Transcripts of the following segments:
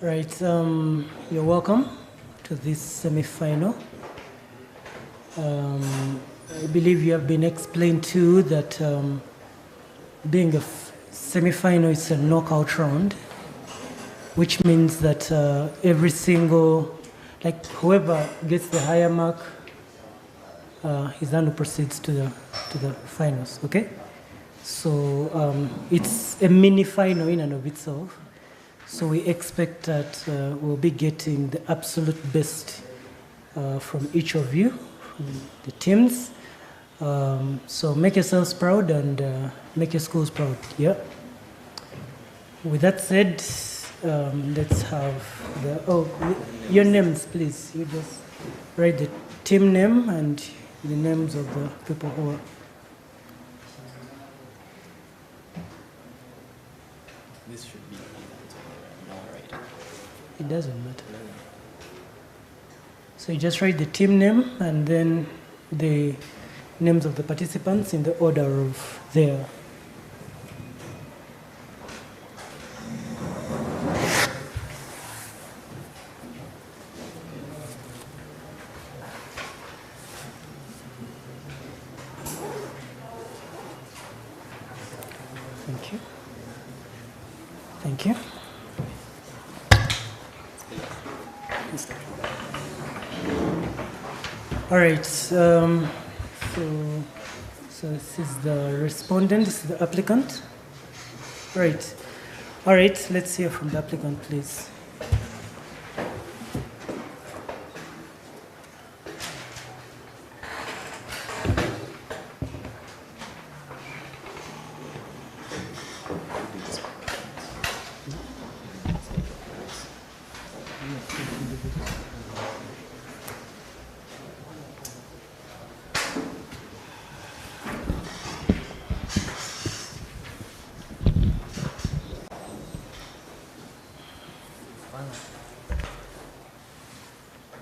Right, you're welcome to this semi-final. I believe you have been explained too that being a semi-final is a knockout round, which means that every single, like whoever gets the higher mark is the one who proceeds to the finals, okay? So it's a mini final in and of itself. So we expect that we'll be getting the absolute best from each of you, from the teams. So make yourselves proud and make your schools proud, yeah? With that said, let's have your names, please. You just write the team name and the names of the people who are. This should be all right. It doesn't matter. So you just write the team name and then the names of the participants in the order of their. Thank you. Thank you. All right, so this is the respondent, this is the applicant. Right. All right, let's hear from the applicant, please.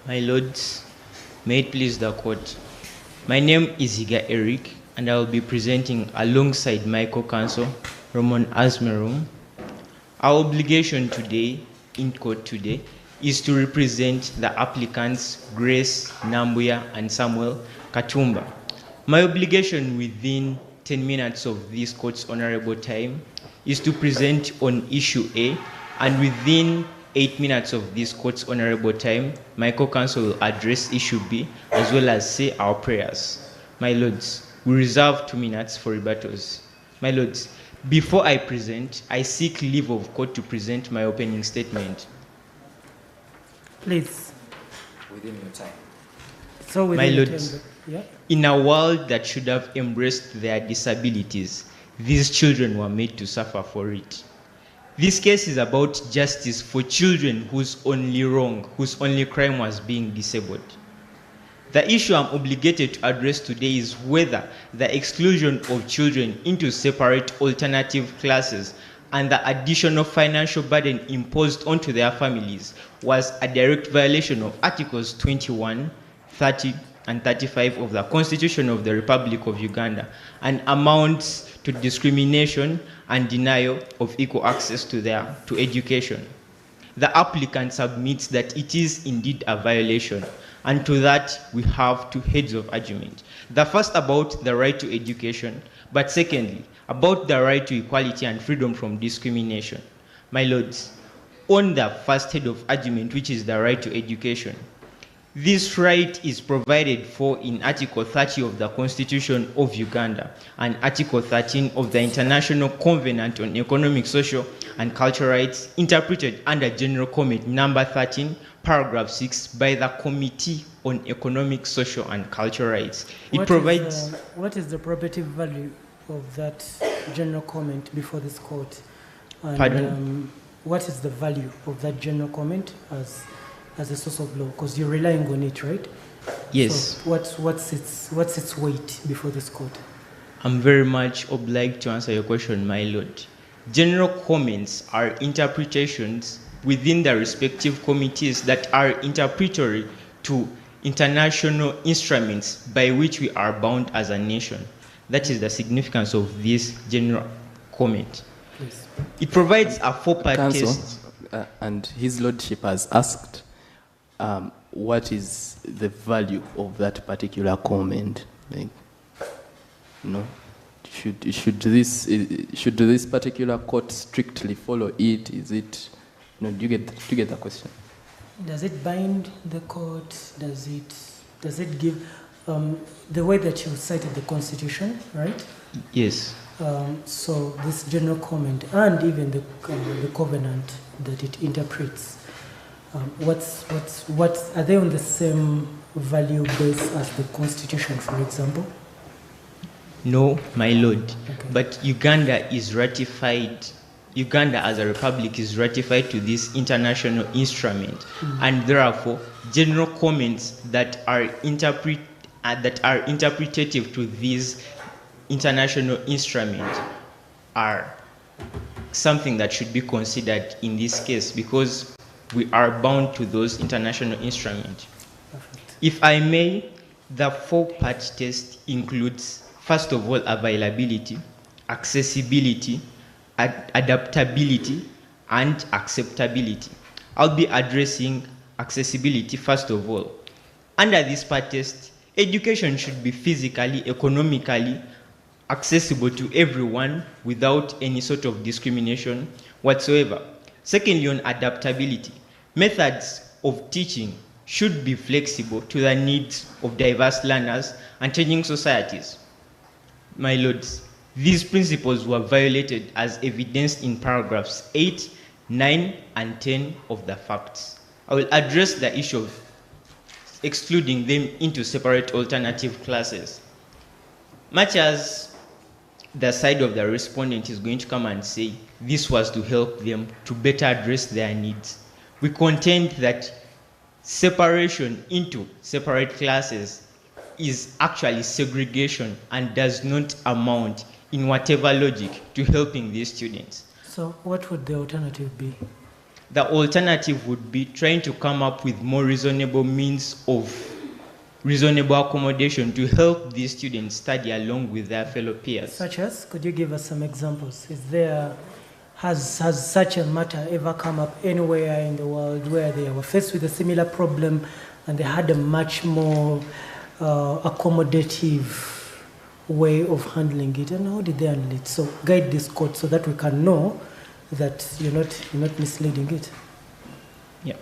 My lords, may it please the court. My name is Higa Eric, and I will be presenting alongside my co-counsel, Roman Asmerum. Our obligation today, in court today, is to represent the applicants Grace, Nambuya, and Samuel Katumba. My obligation within 10 minutes of this court's honorable time is to present on issue A, and within 8 minutes of this court's honorable time, my co-counsel will address issue B as well as say our prayers. My lords, we reserve 2 minutes for rebuttals. My lords, before I present, I seek leave of court to present my opening statement. Please. Within your time. So my within lords, the time, yeah. In a world that should have embraced their disabilities, these children were made to suffer for it. This case is about justice for children whose only wrong, whose only crime was being disabled. The issue I'm obligated to address today is whether the exclusion of children into separate alternative classes and the additional financial burden imposed onto their families was a direct violation of Articles 21, 30, and 35 of the Constitution of the Republic of Uganda and amounts to discrimination and denial of equal access to education. The applicant submits that it is indeed a violation, and to that we have two heads of argument. The first about the right to education, but secondly, about the right to equality and freedom from discrimination. My lords, on the first head of argument, which is the right to education, this right is provided for in Article 30 of the Constitution of Uganda and Article 13 of the International Covenant on Economic, Social, and Cultural Rights, interpreted under General Comment number 13, paragraph 6, by the Committee on Economic, Social, and Cultural Rights. It provides... What is the probative value of that General Comment before this court? And, Pardon? What is the value of that General Comment as a source of law, because you're relying on it, right? Yes. So what's its weight before this court? I'm very much obliged to answer your question, my lord. General comments are interpretations within the respective committees that are interpretatory to international instruments by which we are bound as a nation. That is the significance of this general comment. Please. It provides a four-part test. and His Lordship has asked what is the value of that particular comment. Like, you know, should this particular court strictly follow it? Is it, you know, do you get the question? Does it bind the court? Does it give the way that you cited the Constitution, right? Yes. So this general comment and even the covenant that it interprets, what are they on the same value base as the Constitution, for example? No, my lord. Okay. But Uganda is ratified. Uganda as a republic is ratified to this international instrument, and therefore general comments that are interpretative to this international instrument are something that should be considered in this case, because we are bound to those international instruments. Perfect. If I may, the 4-part test includes, first of all, availability, accessibility, adaptability, and acceptability. I'll be addressing accessibility first of all. Under this part test, education should be physically, economically accessible to everyone without any sort of discrimination whatsoever. Secondly, on adaptability, methods of teaching should be flexible to the needs of diverse learners and changing societies. My lords, these principles were violated as evidenced in paragraphs 8, 9, and 10 of the facts. I will address the issue of excluding them into separate alternative classes. Much as the side of the respondent is going to come and say this was to help them to better address their needs, we contend that separation into separate classes is actually segregation and does not amount in whatever logic to helping these students. So what would the alternative be? The alternative would be trying to come up with more reasonable means of reasonable accommodation to help these students study along with their fellow peers. Such as, could you give us some examples? Has such a matter ever come up anywhere in the world where they were faced with a similar problem and they had a much more accommodative way of handling it, and how did they handle it? So guide this court so that we can know that you're not misleading it. Yeah.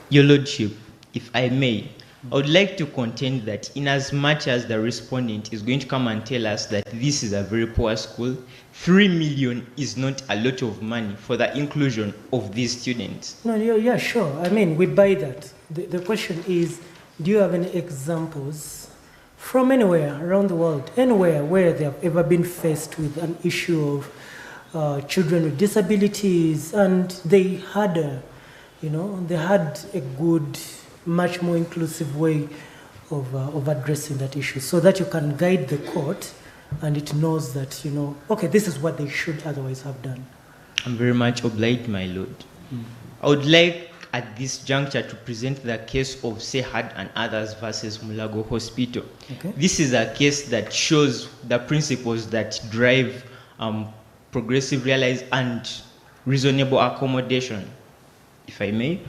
Your Lordship, if I may, I would like to contend that in as much as the respondent is going to come and tell us that this is a very poor school, 3 million is not a lot of money for the inclusion of these students. No, yeah, sure. I mean, we buy that. The question is, do you have any examples from anywhere around the world, anywhere where they have ever been faced with an issue of children with disabilities, and they had a good, much more inclusive way of addressing that issue, so that you can guide the court and it knows that, okay, this is what they should otherwise have done. I'm very much obliged, my lord. I would like at this juncture to present the case of Sehad and others versus Mulago Hospital. Okay. This is a case that shows the principles that drive progressive realize and reasonable accommodation, if I may.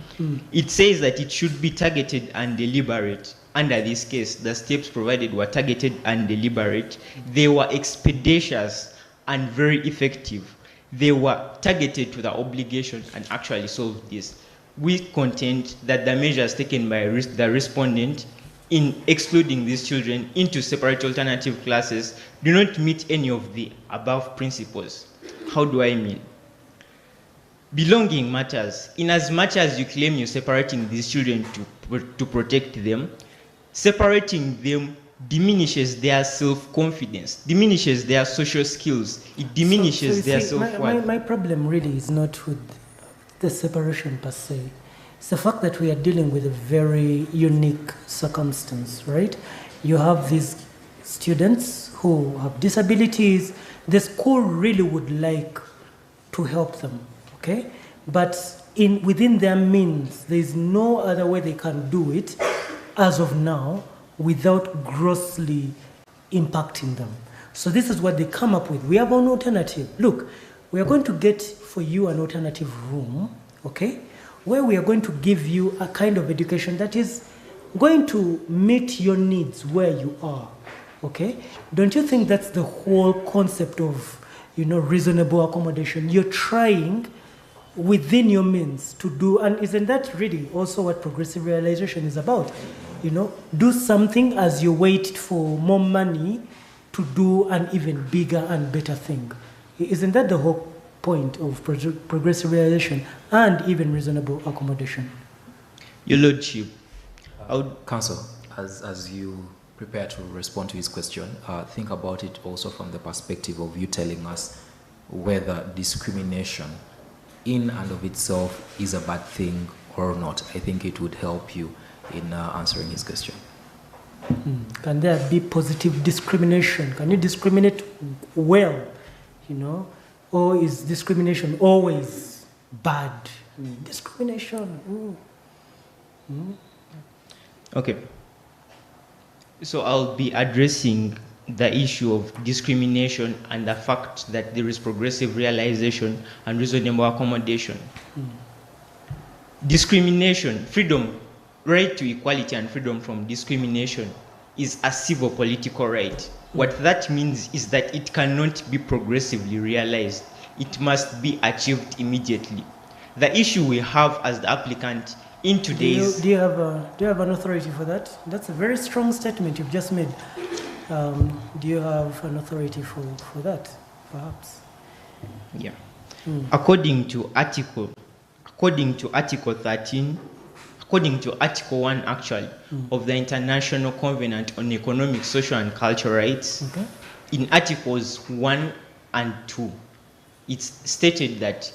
It says that it should be targeted and deliberate. Under this case, the steps provided were targeted and deliberate. They were expeditious and very effective. They were targeted to the obligation and actually solved this. We contend that the measures taken by the respondent in excluding these children into separate alternative classes do not meet any of the above principles. How do I mean? Belonging matters. In as much as you claim you're separating these children to protect them, separating them diminishes their self-confidence, diminishes their social skills, it diminishes their self-worth. My problem really is not with the separation per se. It's the fact that we are dealing with a very unique circumstance, right? You have these students who have disabilities. The school really would like to help them, okay? But within their means, there is no other way they can do it as of now without grossly impacting them. So this is what they come up with. We have an alternative. Look, we are going to get for you an alternative room okay, where we are going to give you a kind of education that is going to meet your needs where you are, okay? Don't you think that's the whole concept of, reasonable accommodation? You're trying within your means to do, and isn't that really also what progressive realization is about? Do something as you wait for more money to do an even bigger and better thing. Isn't that the whole point of progressive realization and even reasonable accommodation? Your Lordship, Counsel, as you prepare to respond to his question, think about it also from the perspective of you telling us whether discrimination in and of itself is a bad thing or not. I think it would help you in answering his question. Can there be positive discrimination? Can you discriminate well, or is discrimination always bad? Discrimination. Okay. So I'll be addressing the issue of discrimination and the fact that there is progressive realization and reasonable accommodation. Discrimination, freedom, right to equality and freedom from discrimination is a civil political right. What that means is that it cannot be progressively realized. It must be achieved immediately. The issue we have as the applicant in today's... Do you have an authority for that? That's a very strong statement you've just made. Do you have an authority for that, perhaps? Yeah. According to Article 13, according to Article 1 actually, of the International Covenant on Economic, Social and Cultural Rights, in Articles 1 and 2, it's stated that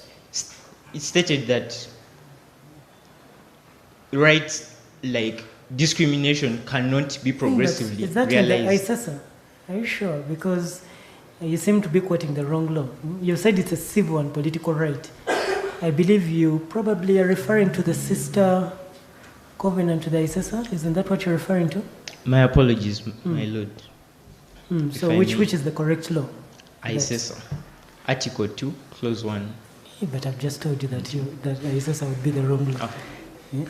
rights like discrimination cannot be progressively is that realized. In the ISSA? Are you sure? Because you seem to be quoting the wrong law. You said it's a civil and political right. I believe you probably are referring to the sister covenant to the ISSA. Isn't that what you're referring to? My apologies, my lord. So which is the correct law? ISSA. Article 2, Clause 1. But I've just told you that ISSA would be the wrong law. Okay.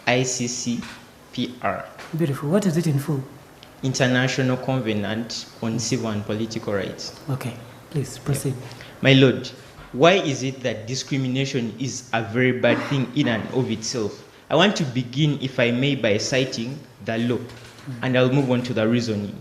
ICCPR. Beautiful. What is it in full? International Covenant on Civil and Political Rights. Okay, please proceed. My lord, why is it that discrimination is a very bad thing in and of itself? I want to begin, if I may, by citing the law, and I'll move on to the reasoning.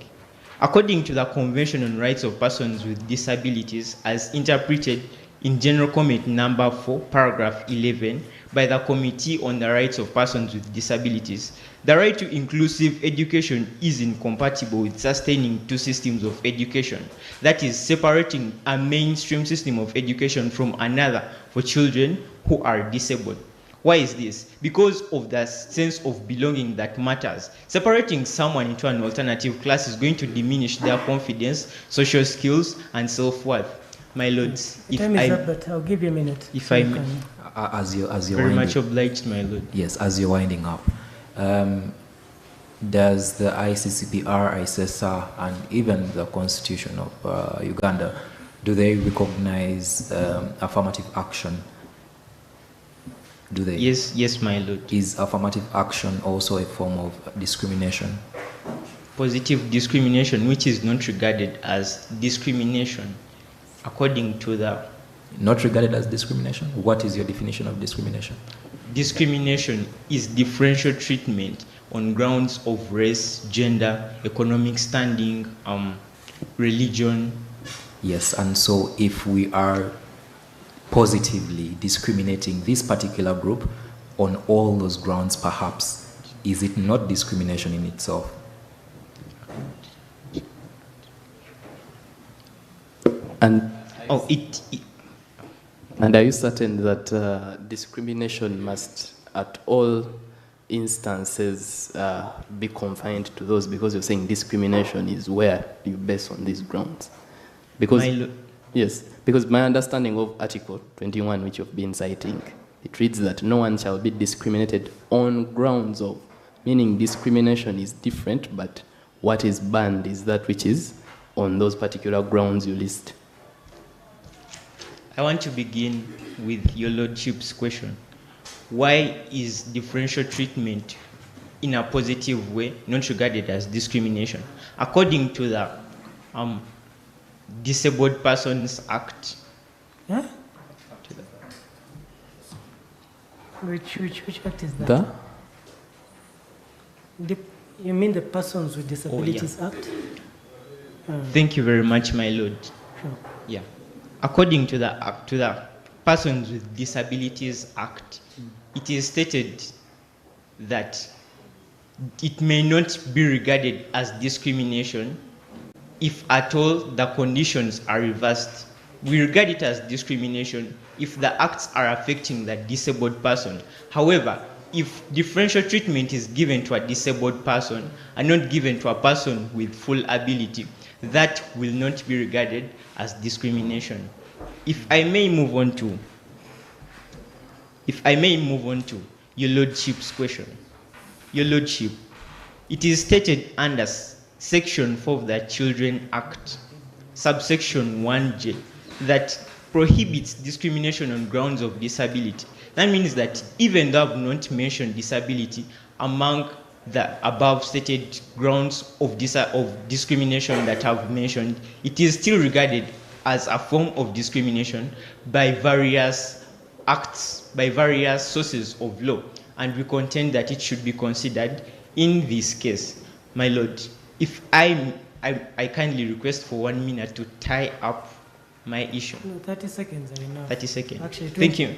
According to the Convention on Rights of Persons with Disabilities, as interpreted in General Comment Number 4, Paragraph 11, by the Committee on the Rights of Persons with Disabilities, the right to inclusive education is incompatible with sustaining two systems of education, that is, separating a mainstream system of education from another for children who are disabled. Why is this? Because of the sense of belonging that matters. Separating someone into an alternative class is going to diminish their confidence, social skills, and self-worth. My lords, if time is up, but I'll give you a minute. If I may. As you're very much obliged, my lord. Yes, as you're winding up, does the ICCPR, ISSA, and even the Constitution of Uganda, do they recognize affirmative action? Do they? Yes, my lord. Is affirmative action also a form of discrimination? Positive discrimination, which is not regarded as discrimination, according to the... Not regarded as discrimination? What is your definition of discrimination? Discrimination is differential treatment on grounds of race, gender, economic standing, religion. Yes, and so if we are positively discriminating this particular group on all those grounds, perhaps, is it not discrimination in itself? And and are you certain that discrimination must, at all instances, be confined to those? Because you're saying discrimination is where you base on these grounds. Because yes, because my understanding of Article 21, which you've been citing, it reads that no one shall be discriminated on grounds of, meaning discrimination is different, but what is banned is that which is on those particular grounds you list. I want to begin with your lordship's question. why is differential treatment in a positive way not regarded as discrimination? According to the Disabled Persons Act. Huh? Which act is that? You mean the Persons with Disabilities Act? Thank you very much, my lord. Sure. Yeah. According to the Persons with Disabilities Act, it is stated that it may not be regarded as discrimination if at all the conditions are reversed. We regard it as discrimination if the acts are affecting the disabled person. However, if differential treatment is given to a disabled person and not given to a person with full ability, that will not be regarded as discrimination. If I may move on to your lordship's question. Your lordship, it is stated under Section 4 of the Children Act, subsection 1J, that prohibits discrimination on grounds of disability. That means that even though I've not mentioned disability among the above stated grounds of discrimination that I've mentioned, it is still regarded as a form of discrimination by various acts, by various sources of law, and we contend that it should be considered in this case. My lord, if I kindly request for 1 minute to tie up my issue. No, 30 seconds are enough. 30 seconds. Actually, thank you.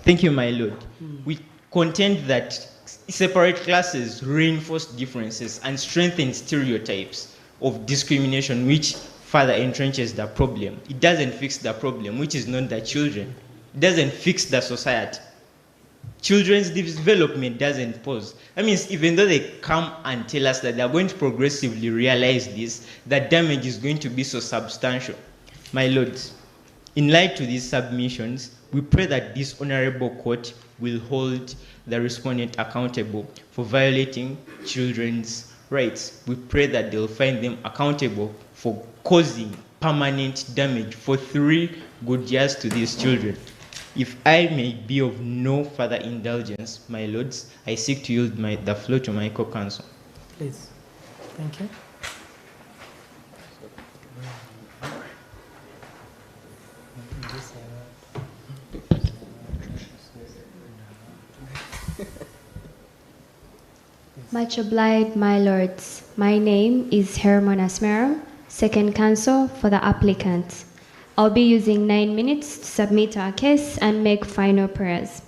Thank you, my lord. We contend that separate classes reinforce differences and strengthen stereotypes of discrimination, which further entrenches the problem. It doesn't fix the problem, which is not the children. It doesn't fix the society. Children's development doesn't pause. That means even though they come and tell us that they're going to progressively realize this, the damage is going to be so substantial. My lords, in light to these submissions, we pray that this honorable court will hold the respondent accountable for violating children's rights. We pray that they'll find them accountable for causing permanent damage for 3 good years to these children. If I may be of no further indulgence, my lords, I seek to yield the floor to my co-counsel. Please. Thank you. Much obliged, my lords. My name is Hermon Asmeram, second counsel for the applicant. I'll be using 9 minutes to submit our case and make final prayers.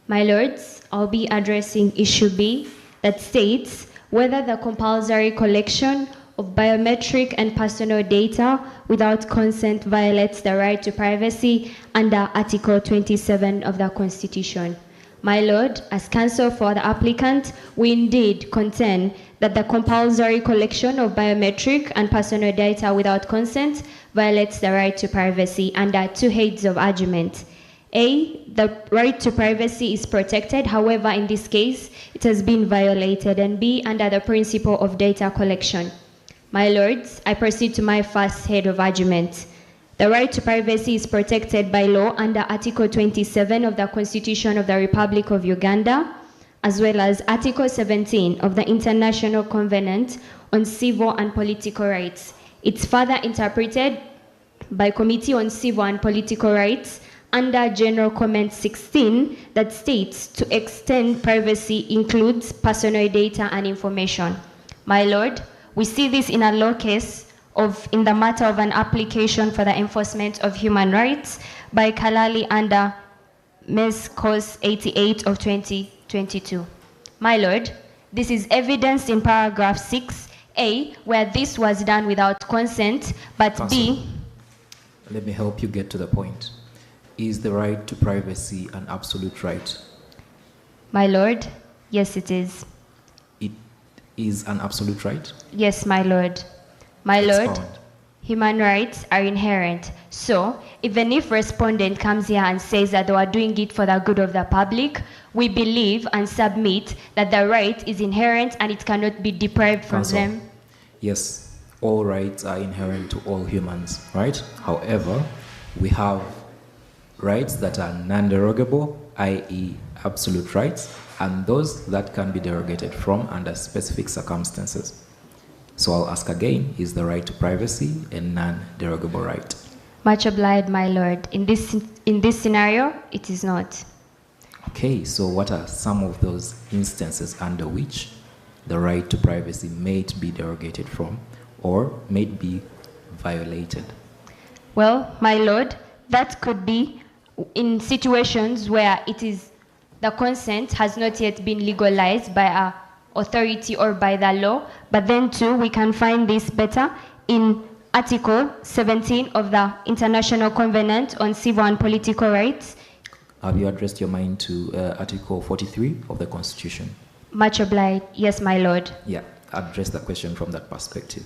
My lords, I'll be addressing issue B that states whether the compulsory collection of biometric and personal data without consent violates the right to privacy under Article 27 of the Constitution. My lord, as counsel for the applicant, we indeed contend that the compulsory collection of biometric and personal data without consent violates the right to privacy under 2 heads of argument. A, the right to privacy is protected, however, in this case, it has been violated, and B, under the principle of data collection. My lords, I proceed to my first head of argument. The right to privacy is protected by law under Article 27 of the Constitution of the Republic of Uganda, as well as Article 17 of the International Covenant on Civil and Political Rights. It's further interpreted by Committee on Civil and Political Rights under General Comment 16 that states to extend privacy includes personal data and information. My lord, we see this in a law case in the matter of an application for the enforcement of human rights by Kalali under Ms. Cause 88 of 2022. My lord, this is evidenced in paragraph 6A, where this was done without consent, but Counsel, B... Let me help you get to the point. Is the right to privacy an absolute right? My lord, yes it is. It is an absolute right? Yes, my lord. My lord, Expound. human rights are inherent. So, even if respondent comes here and says that they are doing it for the good of the public, we believe and submit that the right is inherent and it cannot be deprived from Counsel, them. yes, all rights are inherent to all humans, right? However, we have rights that are non-derogable i.e. absolute rights, and those that can be derogated from under specific circumstances. So I'll ask again, is the right to privacy a non-derogable right? Much obliged, my lord. In this scenario, it is not. Okay, so what are some of those instances under which the right to privacy may be derogated from or may be violated? Well, my lord, that could be in situations where the consent has not yet been legalized by a authority or by the law, but then too we can find this better in Article 17 of the International Covenant on Civil and Political Rights. Have you addressed your mind to Article 43 of the Constitution? Much obliged, yes, my lord. Yeah, address the question from that perspective.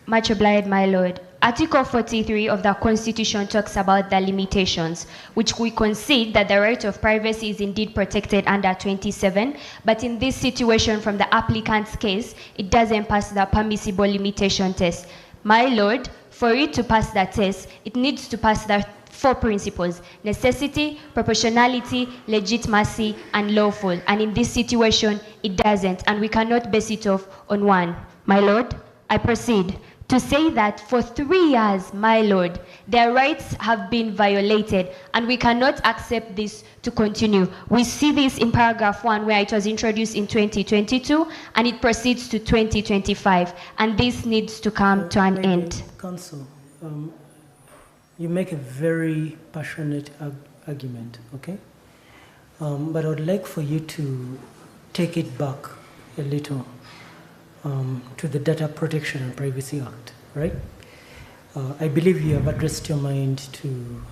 Much obliged, my lord. Article 43 of the Constitution talks about the limitations, which we concede that the right of privacy is indeed protected under 27, but in this situation from the applicant's case, it doesn't pass the permissible limitation test. My lord, for it to pass that test, it needs to pass the 4 principles: necessity, proportionality, legitimacy, and lawful. And in this situation, it doesn't, and we cannot base it off on one. My lord, I proceed to say that for 3 years, my lord, their rights have been violated, and we cannot accept this to continue. We see this in paragraph 1, where it was introduced in 2022, and it proceeds to 2025, and this needs to come to an end. Counsel, you make a very passionate argument, okay? But I would like for you to take it back a little to the Data Protection and Privacy Act, right? I believe you have addressed your mind to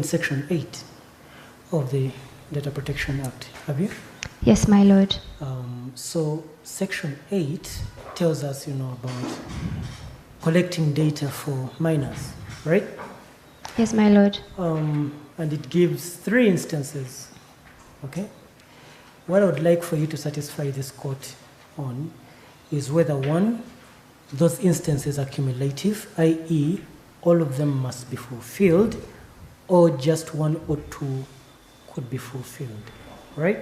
Section 8 of the Data Protection Act, have you? Yes, my lord. So Section 8 tells us, about collecting data for minors, right? Yes, my lord. And it gives 3 instances, okay? What I would like for you to satisfy this court on is whether, 1, those instances are cumulative, i.e. all of them must be fulfilled, or just 1 or 2 could be fulfilled, right?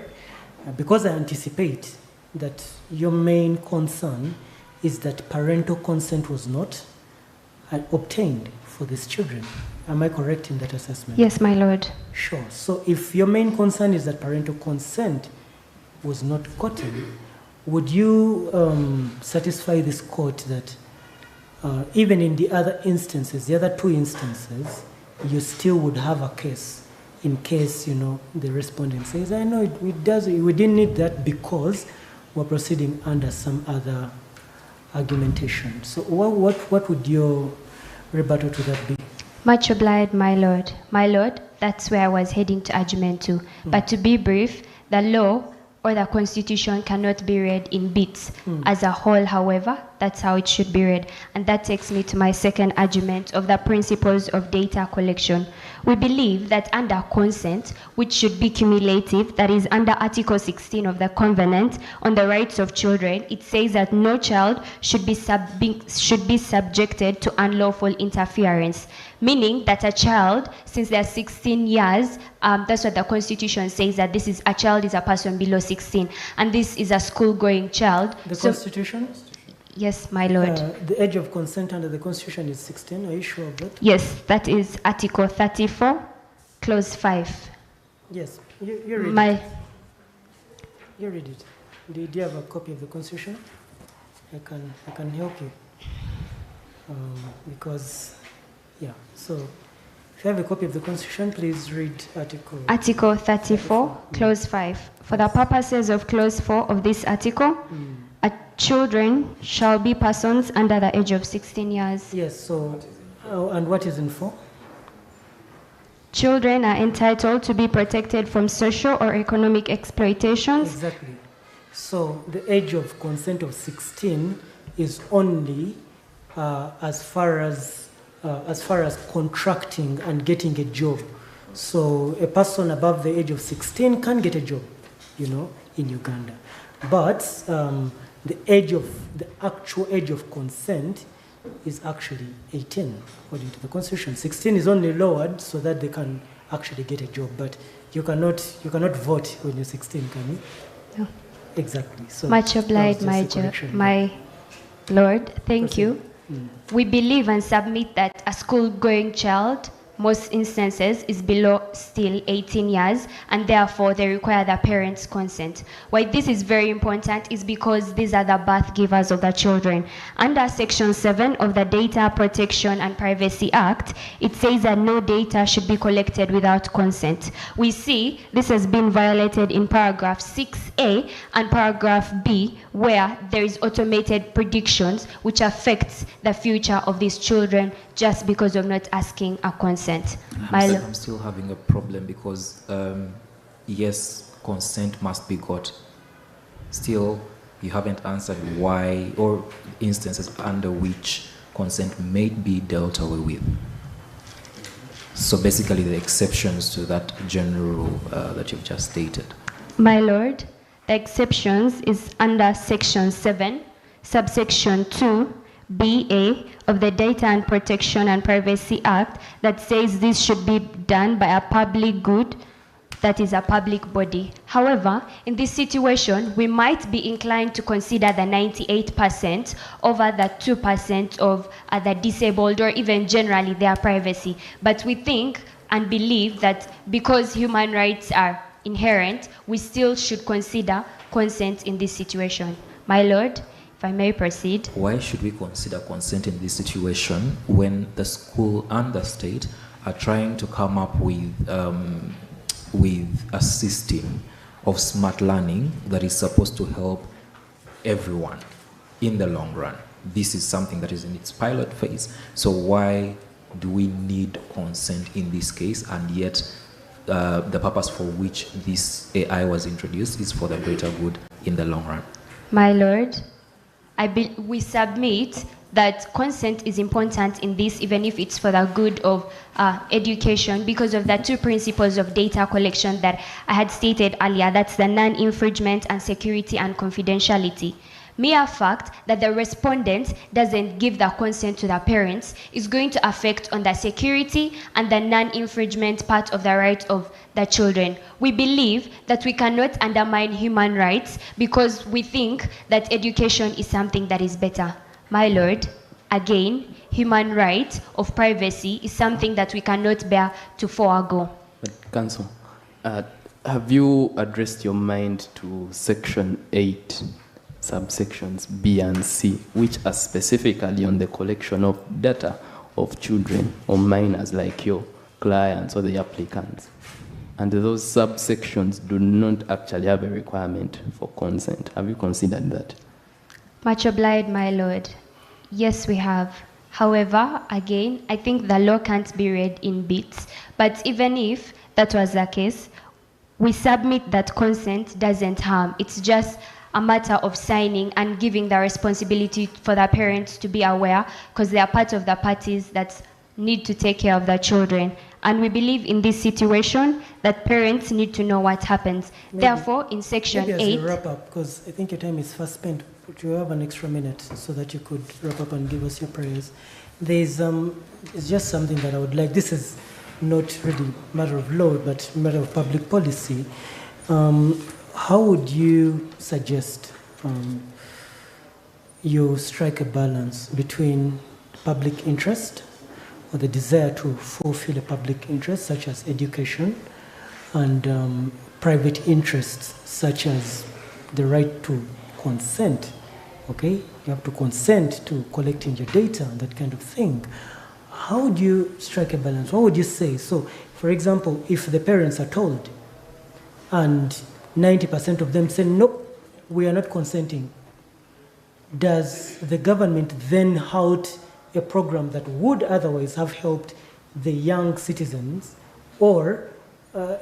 Because I anticipate that your main concern is that parental consent was not obtained for these children. Am I correct in that assessment? Yes, my lord. Sure. So if your main concern is that parental consent was not gotten, would you satisfy this court that even in the other instances, the other 2 instances, you still would have a case in case, the respondent says, I know we didn't need that because we're proceeding under some other argumentation. So what would your rebuttal to that be? Much obliged, my lord. My lord, that's where I was heading to argument to. But to be brief, the law or the Constitution cannot be read in bits. As a whole, however, that's how it should be read. And that takes me to my second argument of the principles of data collection. We believe that under consent, which should be cumulative, that is under Article 16 of the Covenant on the Rights of Children, it says that no child should be subjected to unlawful interference. Meaning that a child, since they're 16 years, that's what the Constitution says, that a child is a person below 16, and this is a school-going child. The Constitution? Yes, my lord. The age of consent under the Constitution is 16. Are you sure of that? Yes, that is Article 34, Clause 5. Yes, you read it. You read it. Do you have a copy of the Constitution? I can help you. Because, so if you have a copy of the Constitution, please read Article 34, Clause 5. For the purposes of Clause 4 of this article, children shall be persons under the age of 16 years. Yes, so, and what is in 4? Children are entitled to be protected from social or economic exploitations. Exactly. So the age of consent of 16 is only as far as contracting and getting a job. So a person above the age of 16 can get a job, in Uganda. But the actual age of consent is actually 18, according to the Constitution. 16 is only lowered so that they can actually get a job. But you cannot vote when you're 16, can you? No. Exactly. So Much obliged, that was just a correction. my Lord. Thank Proceed. you. We believe and submit that a school-going child, most instances, is below still 18 years, and therefore they require the parents' consent. Why this is very important is because these are the birth givers of the children. Under Section 7 of the Data Protection and Privacy Act, it says that no data should be collected without consent. We see this has been violated in paragraph 6A and paragraph B, where there is automated predictions which affects the future of these children just because of not asking a consent. I'm still having a problem because, yes, consent must be got. Still, you haven't answered why or instances under which consent may be dealt away with. So basically the exceptions to that general rule that you've just stated. My Lord, the exceptions is under Section 7, subsection 2, BA of the Data and Protection and Privacy Act that says this should be done by a public good, that is a public body. However, in this situation, we might be inclined to consider the 98% over the 2% of the disabled or even generally their privacy. But we think and believe that because human rights are inherent, we still should consider consent in this situation. My Lord, if I may proceed. Why should we consider consent in this situation when the school and the state are trying to come up with a system of smart learning that is supposed to help everyone in the long run? This is something that is in its pilot phase. So why do we need consent in this case, and yet the purpose for which this AI was introduced is for the greater good in the long run? My Lord, we submit that consent is important in this, even if it's for the good of education, because of the two principles of data collection that I had stated earlier. That's the non-infringement and security and confidentiality. Mere fact that the respondent doesn't give the consent to the parents is going to affect on the security and the non-infringement part of the right of the children. We believe that we cannot undermine human rights because we think that education is something that is better. My Lord, again, human right of privacy is something that we cannot bear to forego. But Council, have you addressed your mind to Section 8, subsections B and C, which are specifically on the collection of data of children or minors like your clients or the applicants? And those subsections do not actually have a requirement for consent. Have you considered that? Much obliged, my Lord. Yes, we have. However, again, I think the law can't be read in bits. But even if that was the case, we submit that consent doesn't harm. It's just a matter of signing and giving the responsibility for the parents to be aware, because they are part of the parties that need to take care of the children. And we believe in this situation that parents need to know what happens. Therefore, in Section 8... Maybe as a wrap up, because I think your time is fast spent, but you have an extra minute so that you could wrap up and give us your prayers. There's it's just something that I would like. This is not really a matter of law, but a matter of public policy. How would you suggest you strike a balance between public interest or the desire to fulfill a public interest, such as education, and private interests, such as the right to consent? Okay, you have to consent to collecting your data and that kind of thing. How would you strike a balance? What would you say? So, for example, if the parents are told and 90% of them say, nope, we are not consenting, does the government then halt a program that would otherwise have helped the young citizens, or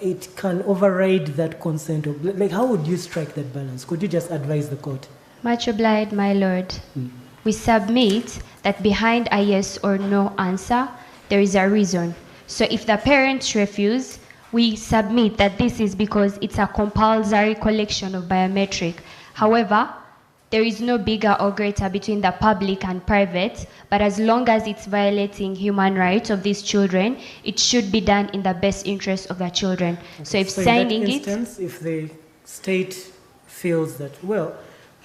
it can override that consent? Like, how would you strike that balance? Could you just advise the court? Much obliged, my Lord. We submit that behind a yes or no answer, there is a reason. So if the parents refuse, we submit that this is because it's a compulsory collection of biometric. However, there is no bigger or greater between the public and private, but as long as it's violating human rights of these children, it should be done in the best interest of the children. Okay. So if so signing in that instance, if the state feels that, well,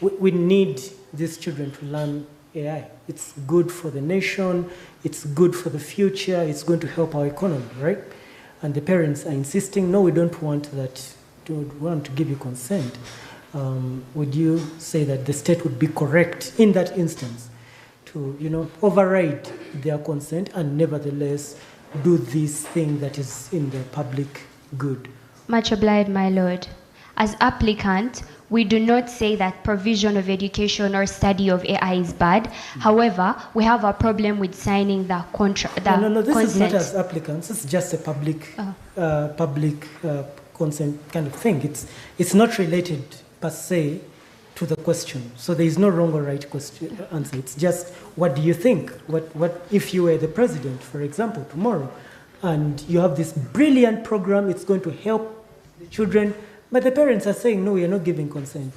we need these children to learn AI, it's good for the nation, it's good for the future, it's going to help our economy, right? And the parents are insisting, no, we don't want that, don't want to give you consent. Would you say that the state would be correct in that instance to, override their consent and nevertheless do this thing that is in the public good? Much obliged, my lord. As applicant, we do not say that provision of education or study of AI is bad. However, we have a problem with signing the contract. No, this consent. is not as applicants. It's just a public consent kind of thing. It's not related per se to the question. So there is no wrong or right answer. It's just, what do you think? What if you were the president, for example, tomorrow, and you have this brilliant program, it's going to help the children, but the parents are saying, no, we are not giving consent.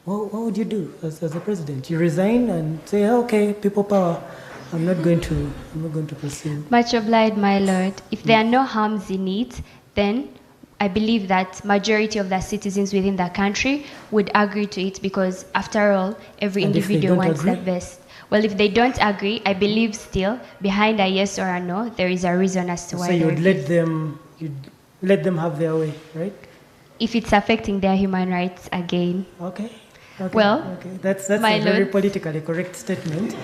What would you do as a president? You resign and say, okay, people power. I'm not going to proceed. Much obliged, my lord. If there are no harms in it, then I believe that majority of the citizens within the country would agree to it, because after all, every individual wants the best. Well, if they don't agree, I believe still behind a yes or a no, there is a reason as to why. So you'd let them have their way, right? If it's affecting their human rights again. Okay. Well, that's a very politically correct statement.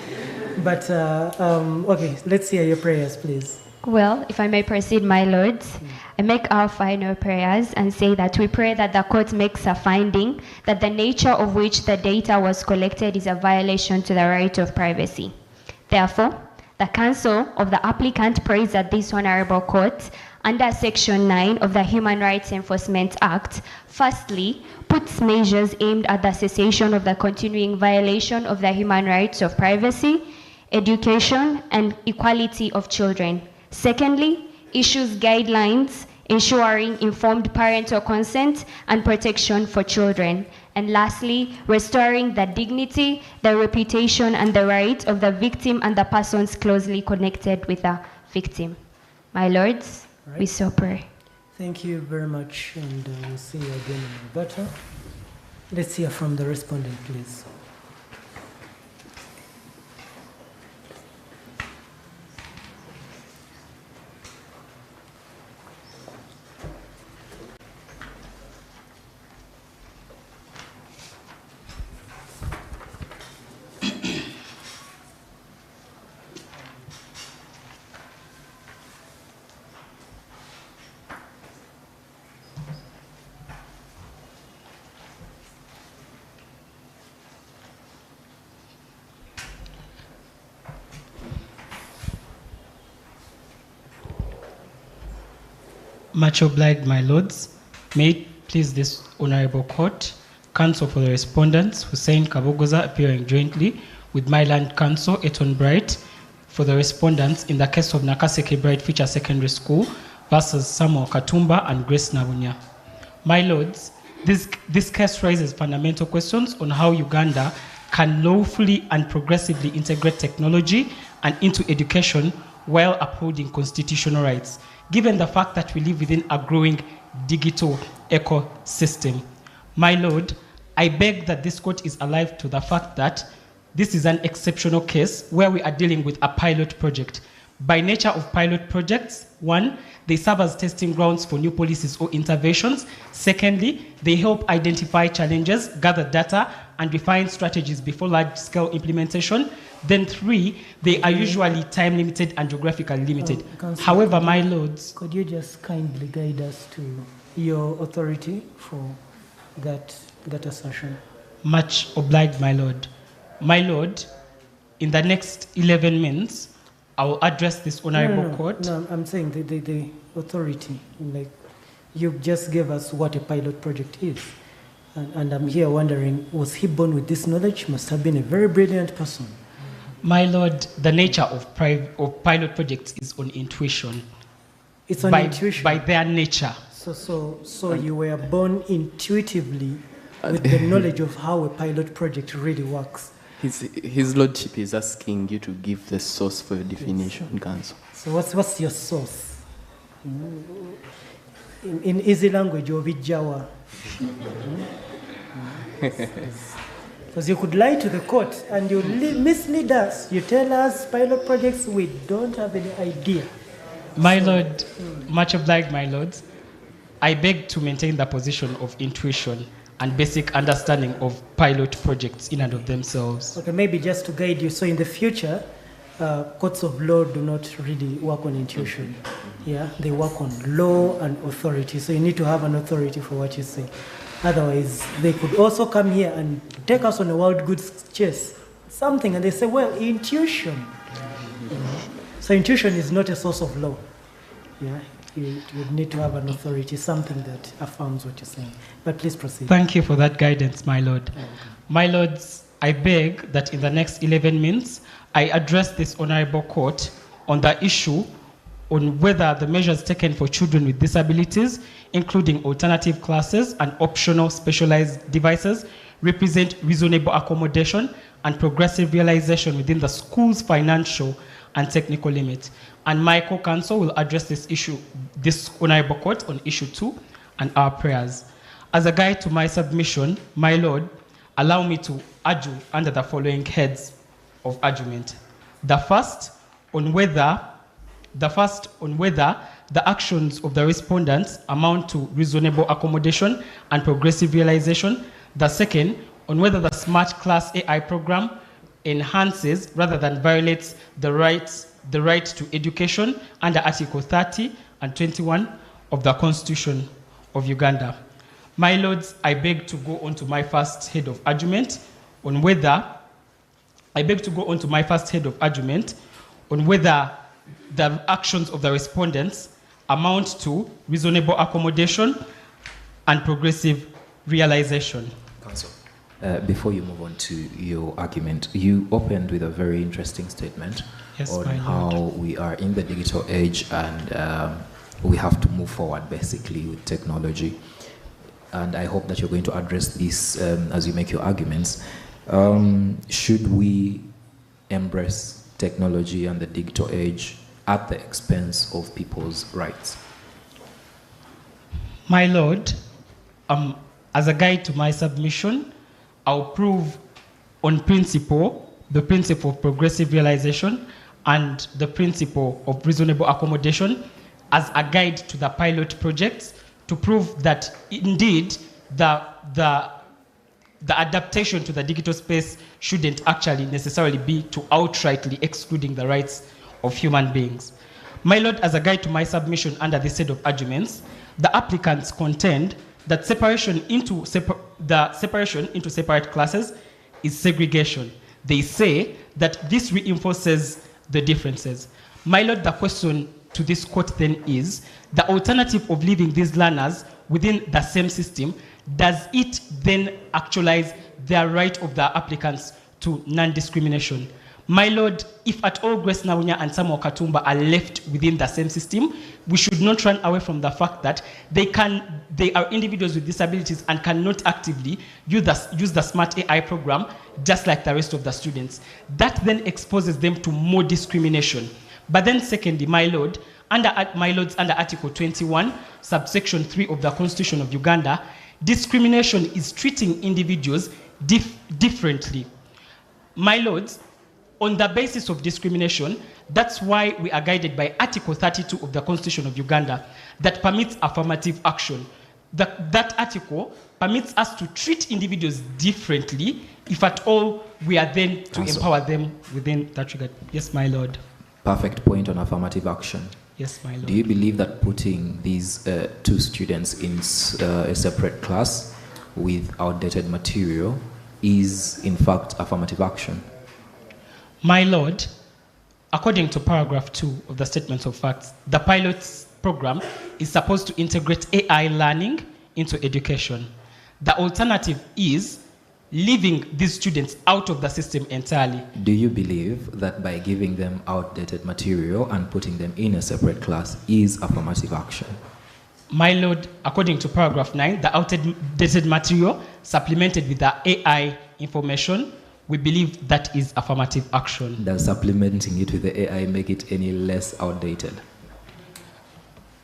But okay, let's hear your prayers, please. Well, if I may proceed, my lords, I make our final prayers and say that we pray that the court makes a finding that the nature of which the data was collected is a violation to the right of privacy. Therefore, the counsel of the applicant prays that this honorable court, under Section 9 of the Human Rights Enforcement Act, firstly, puts measures aimed at the cessation of the continuing violation of the human rights of privacy, education, and equality of children. Secondly, issues guidelines ensuring informed parental consent and protection for children. And lastly, restoring the dignity, the reputation, and the right of the victim and the persons closely connected with the victim. My lords, we so pray. Thank you very much, and we'll see you again in Alberta. Let's hear from the respondent, please. Much obliged, my lords. May it please this honorable court, counsel for the respondents, Hussein Kabogoza, appearing jointly with my land counsel, Eton Bright, for the respondents in the case of Nakaseke Bright Future Secondary School versus Samuel Katumba and Grace Nabunya. My lords, this case raises fundamental questions on how Uganda can lawfully and progressively integrate technology and into education while upholding constitutional rights, given the fact that we live within a growing digital ecosystem. My lord, I beg that this court is alive to the fact that this is an exceptional case where we are dealing with a pilot project. By nature of pilot projects, one, they serve as testing grounds for new policies or interventions. Secondly, they help identify challenges, gather data, and refine strategies before large-scale implementation. Then three, they are usually time-limited and geographically limited. However, my lords... Could you just kindly guide us to your authority for that assertion? Much obliged, my lord. My lord, in the next 11 minutes, I will address this honorable court. No, I'm saying the authority. Like, you just gave us what a pilot project is. And I'm here wondering, was he born with this knowledge? Must have been a very brilliant person. My lord, the nature of pilot projects is on intuition. It's on intuition? By their nature. So you were born intuitively with the knowledge of how a pilot project really works. His Lordship is asking you to give the source for your definition, Council. So what's your source? In easy language, or Jawa? Because you could lie to the court and you mislead us. You tell us pilot projects, we don't have any idea. My Lord, much obliged, my lords. I beg to maintain the position of intuition and basic understanding of pilot projects in and of themselves. Okay, maybe just to guide you. So in the future, courts of law do not really work on intuition. Yeah, they work on law and authority. So you need to have an authority for what you say. Otherwise, they could also come here and take us on a wild goose chase, something, and they say, well, intuition. So intuition is not a source of law. Yeah, you would need to have an authority, something that affirms what you're saying. But please proceed. Thank you for that guidance, my lord. My lords, I beg that in the next 11 minutes, I address this honorable court on the issue on whether the measures taken for children with disabilities, including alternative classes and optional specialized devices, represent reasonable accommodation and progressive realization within the school's financial and technical limits. And my co-counsel will address this issue, this honorable court, on issue 2 and our prayers. As a guide to my submission, my lord, allow me to argue under the following heads of argument. The first on whether the actions of the respondents amount to reasonable accommodation and progressive realization. The second on whether the Smart Class AI program enhances rather than violates the right to education under Article 30 and 21 of the Constitution of Uganda. My lords, I beg to go on to my first head of argument on whether the actions of the respondents amount to reasonable accommodation and progressive realization. Counsel, before you move on to your argument, you opened with a very interesting statement on how we are in the digital age and we have to move forward basically with technology. And I hope that you're going to address this as you make your arguments. Should we embrace technology and the digital age at the expense of people's rights? My lord, as a guide to my submission, I'll prove on principle, the principle of progressive realization and the principle of reasonable accommodation as a guide to the pilot projects to prove that indeed the adaptation to the digital space shouldn't actually necessarily be to outrightly excluding the rights of human beings. My lord, as a guide to my submission under this set of arguments, the applicants contend that separation into separate classes is segregation. They say that this reinforces the differences. My lord, the question to this court then is, the alternative of leaving these learners within the same system, does it then actualize the right of the applicants to non-discrimination? My lord, if at all Grace Nawunya and Samuel Katumba are left within the same system, we should not run away from the fact that they are individuals with disabilities and cannot actively use the Smart AI program just like the rest of the students. That then exposes them to more discrimination. But then secondly, my lords, under Article 21, subsection 3 of the Constitution of Uganda, discrimination is treating individuals differently. My lords, on the basis of discrimination, that's why we are guided by Article 32 of the Constitution of Uganda that permits affirmative action. That article permits us to treat individuals differently if at all we are then to empower them within that regard. Yes, my lord. Perfect point on affirmative action. Yes, my lord. Do you believe that putting these two students in a separate class with outdated material is in fact affirmative action? My lord, according to paragraph 2 of the Statements of Facts, the pilot program is supposed to integrate AI learning into education. The alternative is leaving these students out of the system entirely. Do you believe that by giving them outdated material and putting them in a separate class is affirmative action? My Lord, according to paragraph 9, the outdated material supplemented with the AI information, we believe that is affirmative action. Does supplementing it with the AI make it any less outdated?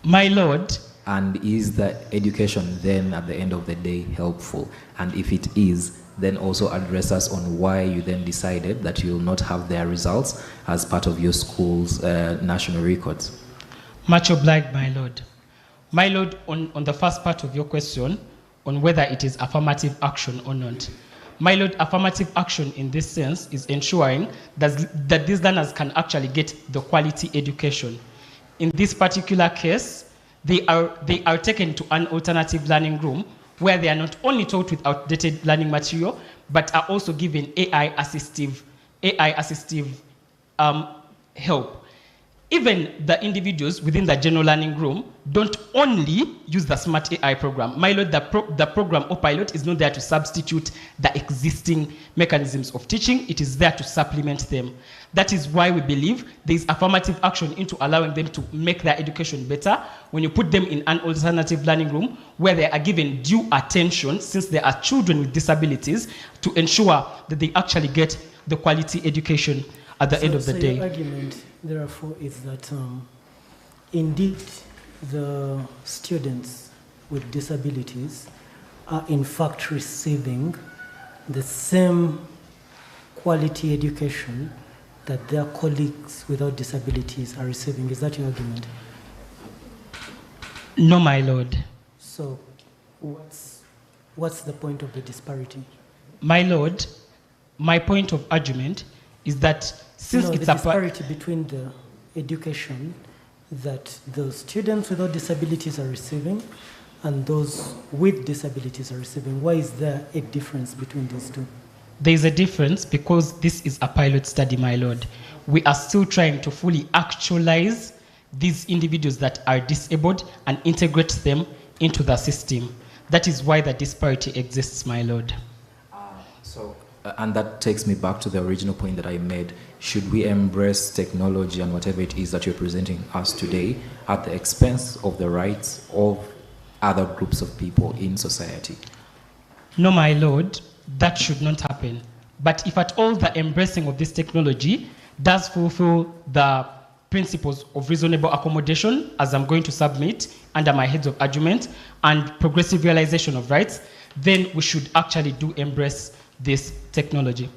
My Lord. And is the education then at the end of the day helpful? And if it is, then also address us on why you then decided that you will not have their results as part of your school's national records. Much obliged, my Lord. My Lord, on the first part of your question, on whether it is affirmative action or not. My Lord, affirmative action in this sense is ensuring that these learners can actually get the quality education. In this particular case, they are taken to an alternative learning room where they are not only taught with outdated learning material, but are also given AI assistive help. Even the individuals within the general learning room don't only use the Smart AI program. My Lord, the program or pilot is not there to substitute the existing mechanisms of teaching. It is there to supplement them. That is why we believe there is affirmative action into allowing them to make their education better when you put them in an alternative learning room where they are given due attention, since they are children with disabilities, to ensure that they actually get the quality education at the end of the day. Your argument, therefore, is that indeed the students with disabilities are in fact receiving the same quality education that their colleagues without disabilities are receiving. Is that your argument? No, my Lord. So what's the point of the disparity? My Lord, my point of argument is that since it's the disparity between the education that the students without disabilities are receiving and those with disabilities are receiving, why is there a difference between these two? There is a difference because this is a pilot study, my Lord. We are still trying to fully actualize these individuals that are disabled and integrate them into the system. That is why the disparity exists, my Lord. And that takes me back to the original point that I made. Should we embrace technology and whatever it is that you're presenting us today at the expense of the rights of other groups of people in society? No, my Lord, that should not happen. But if at all the embracing of this technology does fulfill the principles of reasonable accommodation, as I'm going to submit under my heads of argument, and progressive realization of rights, then we should actually do embrace this technology.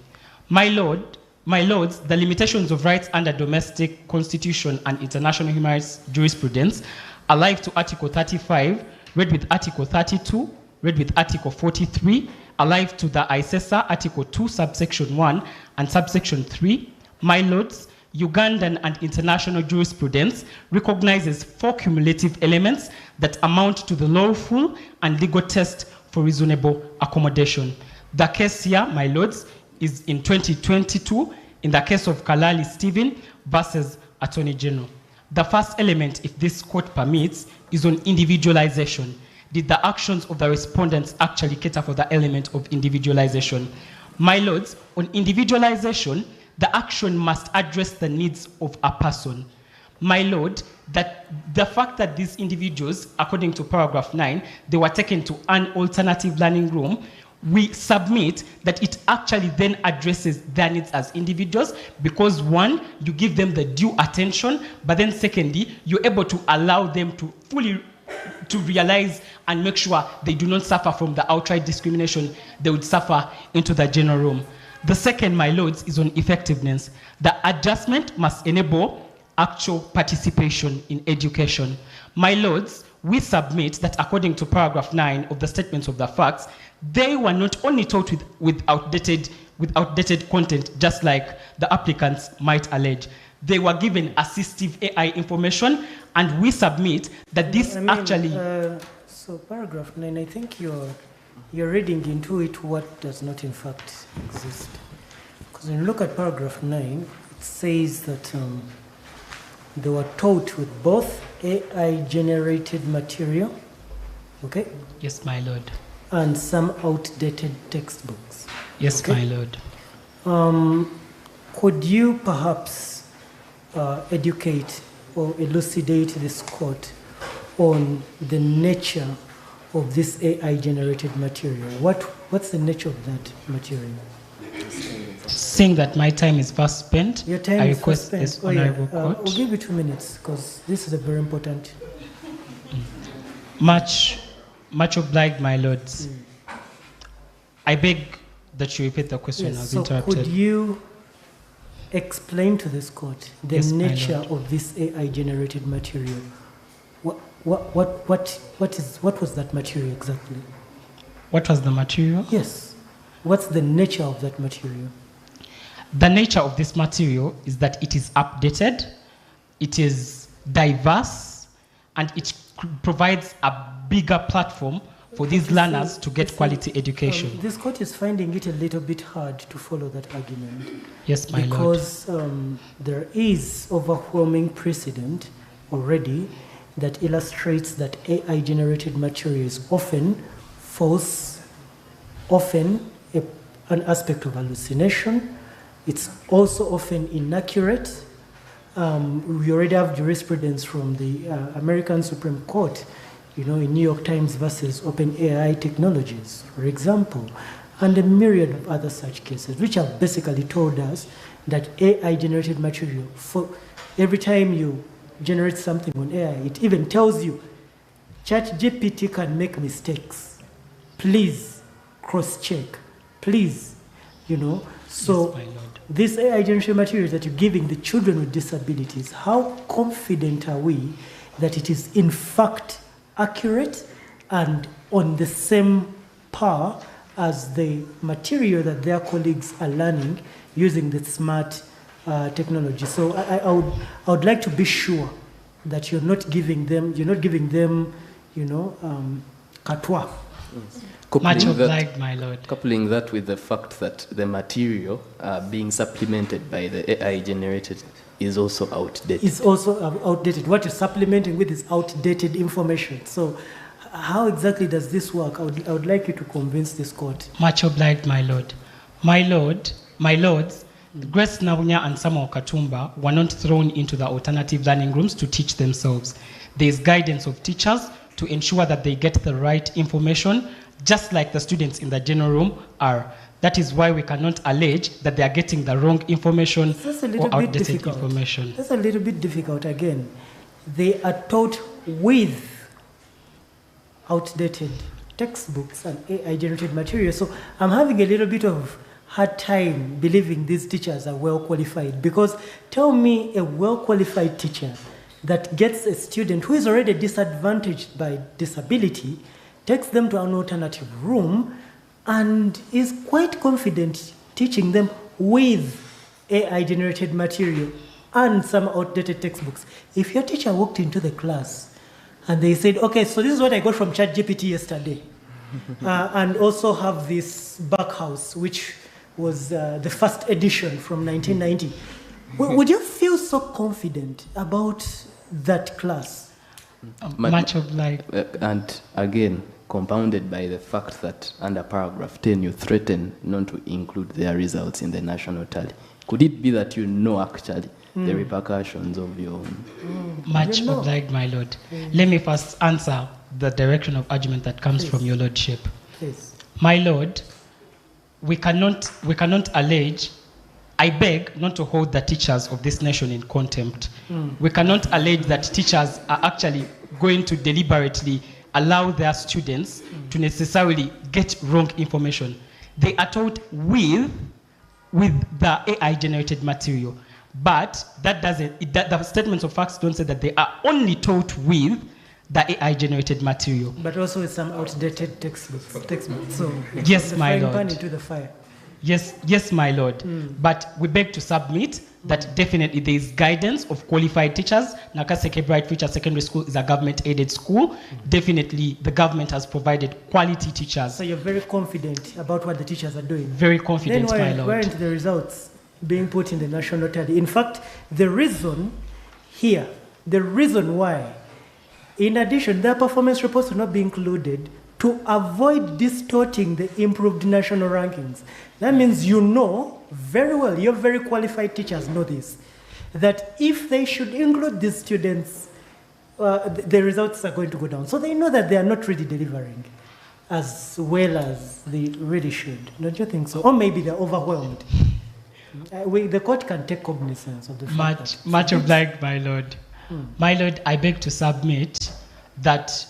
My Lords, the limitations of rights under domestic constitution and international human rights jurisprudence are alive to Article 35, read with Article 32, read with Article 43, alive to the ICESA Article 2, subsection 1 and subsection 3. My Lords, Ugandan and international jurisprudence recognizes 4 cumulative elements that amount to the lawful and legal test for reasonable accommodation. The case here, my Lords, is in 2022 in the case of Kalali Stephen versus Attorney General. The first element, if this court permits, is on individualization. Did the actions of the respondents actually cater for the element of individualization? My Lords, on individualization, the action must address the needs of a person. My Lord, that the fact that these individuals, according to paragraph 9, they were taken to an alternative learning room, we submit that it actually then addresses their needs as individuals because, one, you give them the due attention, but then secondly, you're able to allow them to fully to realize and make sure they do not suffer from the outright discrimination they would suffer into the general room. The second, my Lords, is on effectiveness. The adjustment must enable actual participation in education. My Lords, we submit that according to paragraph 9 of the statements of the facts, they were not only taught with outdated content, just like the applicants might allege. They were given assistive AI information, and we submit that this So paragraph 9, I think you're reading into it what does not in fact exist. Because when you look at paragraph 9, it says that they were taught with both AI-generated material, okay? Yes, my Lord. And some outdated textbooks. Yes, okay? My Lord. Could you perhaps educate or elucidate this court on the nature of this AI-generated material. What's the nature of that material? Seeing that my time is fast spent, Your time I is request fast this spent. Oh, yeah. honorable court. We'll give you 2 minutes because this is a very important. Much obliged, my lords. I beg that you repeat the question. Yes, I've so interrupted. could you explain to this court the Yes, my nature lord. of this AI-generated material? What was that material exactly? What was the material? Yes. What's the nature of that material? The nature of this material is that it is updated, it is diverse, and it provides a bigger platform for these learners to get quality education. This court is finding it a little bit hard to follow that argument. Yes, my lord. Because there is overwhelming precedent already that illustrates that AI-generated material is often false, often an aspect of hallucination. It's also often inaccurate. We already have jurisprudence from the American Supreme Court, in New York Times versus OpenAI Technologies, for example, and a myriad of other such cases, which have basically told us that AI-generated material, for every time you generate something on AI, it even tells you, ChatGPT can make mistakes. Please cross-check. Please, So Yes, my lord. this AI-generated material that you're giving the children with disabilities, how confident are we that it is in fact accurate and on the same par as the material that their colleagues are learning using the smart technology? So I would like to be sure that you're not giving them katwa. Much obliged, my lord. Coupling that with the fact that the material being supplemented by the AI generated is also outdated. It's also outdated. What you're supplementing with is outdated information. So how exactly does this work? I would like you to convince this court. Much obliged, my lord. My lords, Grace Nabunya and Samuel Katumba were not thrown into the alternative learning rooms to teach themselves. There is guidance of teachers to ensure that they get the right information, just like the students in the general room are. That is why we cannot allege that they are getting the wrong information or outdated information. That's a little bit difficult again. They are taught with outdated textbooks and AI-generated material. So I'm having a little bit of hard time believing these teachers are well qualified, because tell me a well-qualified teacher that gets a student who is already disadvantaged by disability, takes them to an alternative room, and is quite confident teaching them with AI-generated material and some outdated textbooks. If your teacher walked into the class and they said, okay, so this is what I got from ChatGPT yesterday, and also have this Backhouse, which was the first edition from 1990, would you feel so confident about that class? Much obliged. And again, compounded by the fact that under paragraph 10 you threaten not to include their results in the national tally. Could it be that actually the repercussions of your Much obliged, my lord. Let me first answer the direction of argument that comes from your lordship. Please. My lord, we cannot allege, I beg not to hold the teachers of this nation in contempt. We cannot allege that teachers are actually going to deliberately allow their students to necessarily get wrong information. They are taught with the AI-generated material. But that doesn't, the statements of facts don't say that they are only taught with the AI-generated material. But also with some outdated textbooks. So Yes, the my frying lord. pan into the fire. Yes, my lord. But we beg to submit that definitely there is guidance of qualified teachers. Nakaseke Bright Future Secondary School is a government-aided school. Definitely the government has provided quality teachers. So you're very confident about what the teachers are doing. Very confident, Then my why lord. aren't the results being put in the national tally? In fact, the reason why, in addition, their performance reports will not be included to avoid distorting the improved national rankings. That means you know very well, your very qualified teachers know this, that if they should include these students' the results are going to go down. So they know that they are not really delivering as well as they really should. Don't you think so? Or maybe they're overwhelmed. The court can take cognizance of the fact much obliged, my lord. My lord, I beg to submit that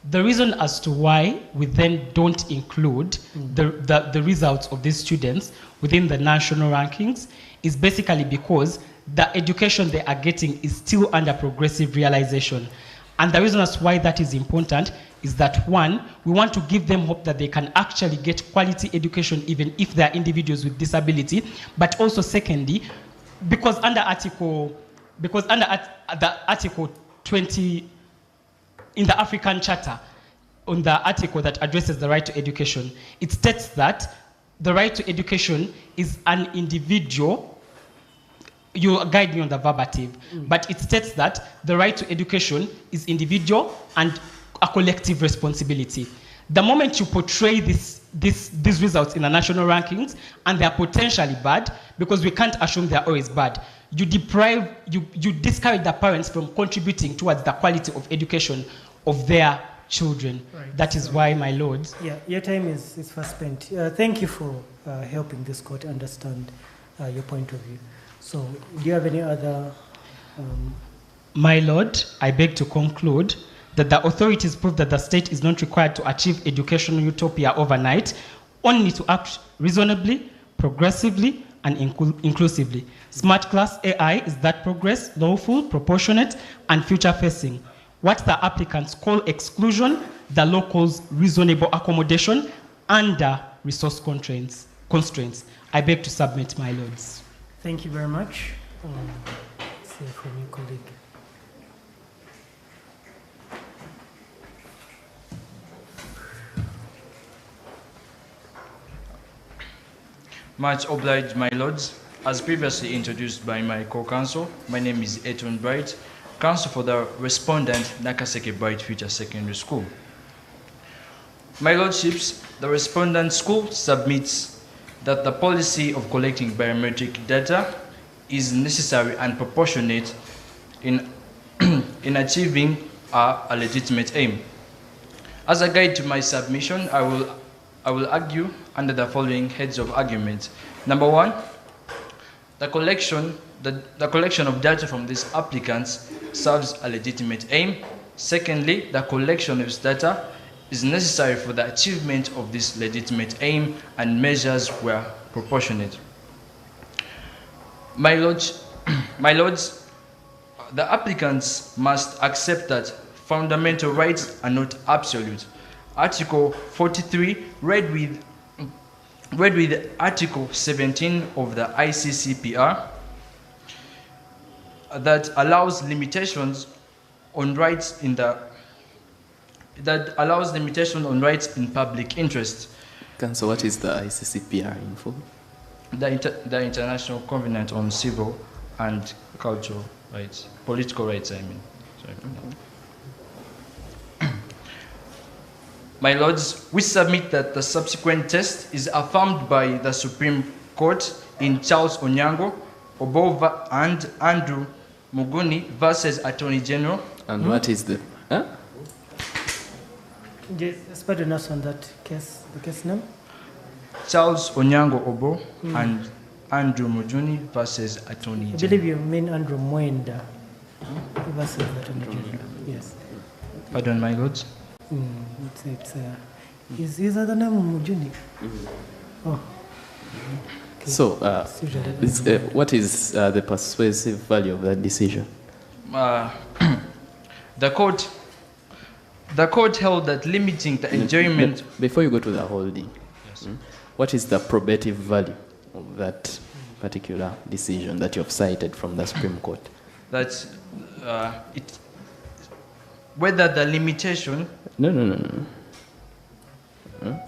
the reason as to why we then don't include the results of these students within the national rankings is basically because the education they are getting is still under progressive realization. And the reason as why that is important is that, one, we want to give them hope that they can actually get quality education even if they are individuals with disability, but also secondly, because under the Article 20 in the African Charter, on the article that addresses the right to education, it states that the right to education is an individual. You guide me on the verbatim, but it states that the right to education is individual and a collective responsibility. The moment you portray these results in the national rankings, and they are potentially bad, because we can't assume they are always bad, you discourage the parents from contributing towards the quality of education of their children. Right. That is why, my lords. Yeah, your time is fast spent. Thank you for helping this court understand your point of view. So, do you have any other? My lord, I beg to conclude that the authorities prove that the state is not required to achieve educational utopia overnight, only to act reasonably, progressively, and inclusively. Smart class AI is that progress, lawful, proportionate, and future-facing. What the applicants call exclusion, the law calls reasonable accommodation under resource constraints. I beg to submit, my lords. Thank you very much. Say from your colleague. Much obliged, my lords. As previously introduced by my co-counsel, my name is Eton Bright, counsel for the respondent, Nakaseke Bright Future Secondary School. My lordships, the respondent school submits that the policy of collecting biometric data is necessary and proportionate in achieving a legitimate aim. As a guide to my submission, I will argue under the following heads of argument. Number one, the collection of data from these applicants serves a legitimate aim. Secondly, the collection of this data is necessary for the achievement of this legitimate aim, and measures were proportionate. My lords, the applicants must accept that fundamental rights are not absolute. Article 43, read with Article 17 of the ICCPR, that allows limitations on rights in public interest. Council, what is the ICCPR info? The International Covenant on Civil and Cultural Rights, Political Rights, I mean. Sorry. My lords, we submit that the subsequent test is affirmed by the Supreme Court in Charles Onyango, Obova, and Andrew Muguni versus Attorney General. And what is the... Huh? Just pardon us on that case, the case name? Charles Onyango Obo and Andrew Muguni versus Attorney General. I believe you mean Andrew Mwenda versus Attorney General. Yes. Pardon, my lords? Is that the name of Mujuni? Oh. Okay. So, what is the persuasive value of that decision? The court held that limiting the enjoyment... Before you go to the holding, yes. What is the probative value of that particular decision that you have cited from the Supreme Court? That whether the limitation... No.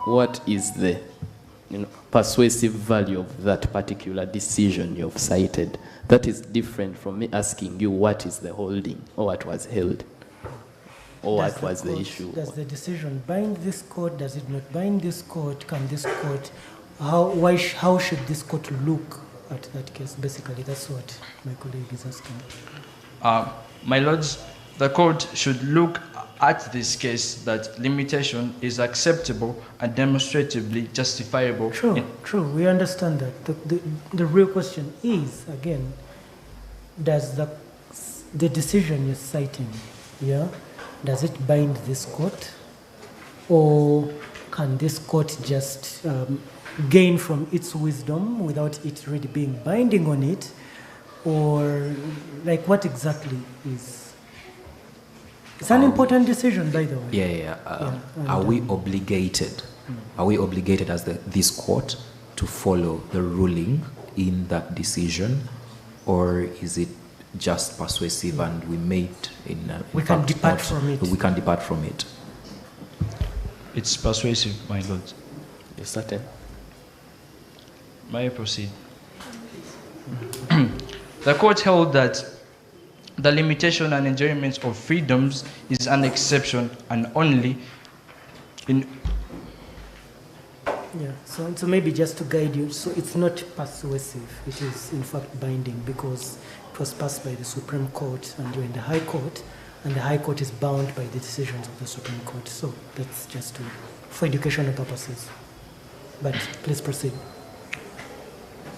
What is the persuasive value of that particular decision you have cited? That is different from me asking you what is the holding or what was held or what was the issue. Does the decision bind this court? Does it not bind this court? Can this court, how should this court look at that case? Basically, that's what my colleague is asking. My lords, the court should look at this case that limitation is acceptable and demonstratively justifiable. True, we understand that. The real question is, again, does the decision you're citing, does it bind this court? Or can this court just gain from its wisdom without it really being binding on it? Or like what exactly is? It's an important decision, by the way. Are we obligated? Are we obligated as this court to follow the ruling in that decision, or is it just persuasive and we made we can depart from it? We can depart from it. It's persuasive, my lord. You're certain? May I proceed? The court held that the limitation and enjoyment of freedoms is an exception and only in... So maybe just to guide you, so it's not persuasive, it is in fact binding because it was passed by the Supreme Court and you're in the High Court, and the High Court is bound by the decisions of the Supreme Court. So that's just for educational purposes. But please proceed.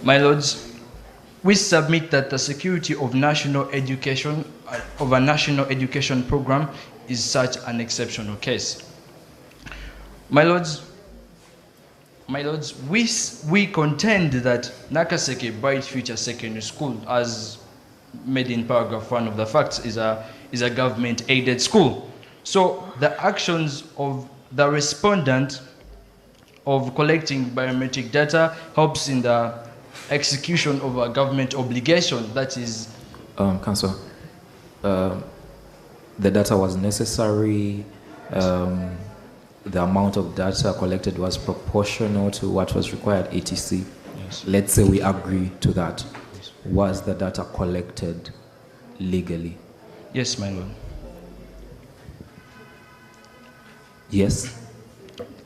My lords, we submit that the security of national education, of a national education program is such an exceptional case. My lords, we contend that Nakaseke Bright Future Secondary School, as made in paragraph 1 of the facts, is a government-aided school. So the actions of the respondent of collecting biometric data helps in the execution of a government obligation, that is... Council, the data was necessary, the amount of data collected was proportional to what was required, etc. Yes. Let's say we agree to that. Yes. Was the data collected legally? Yes, my lord. Yes?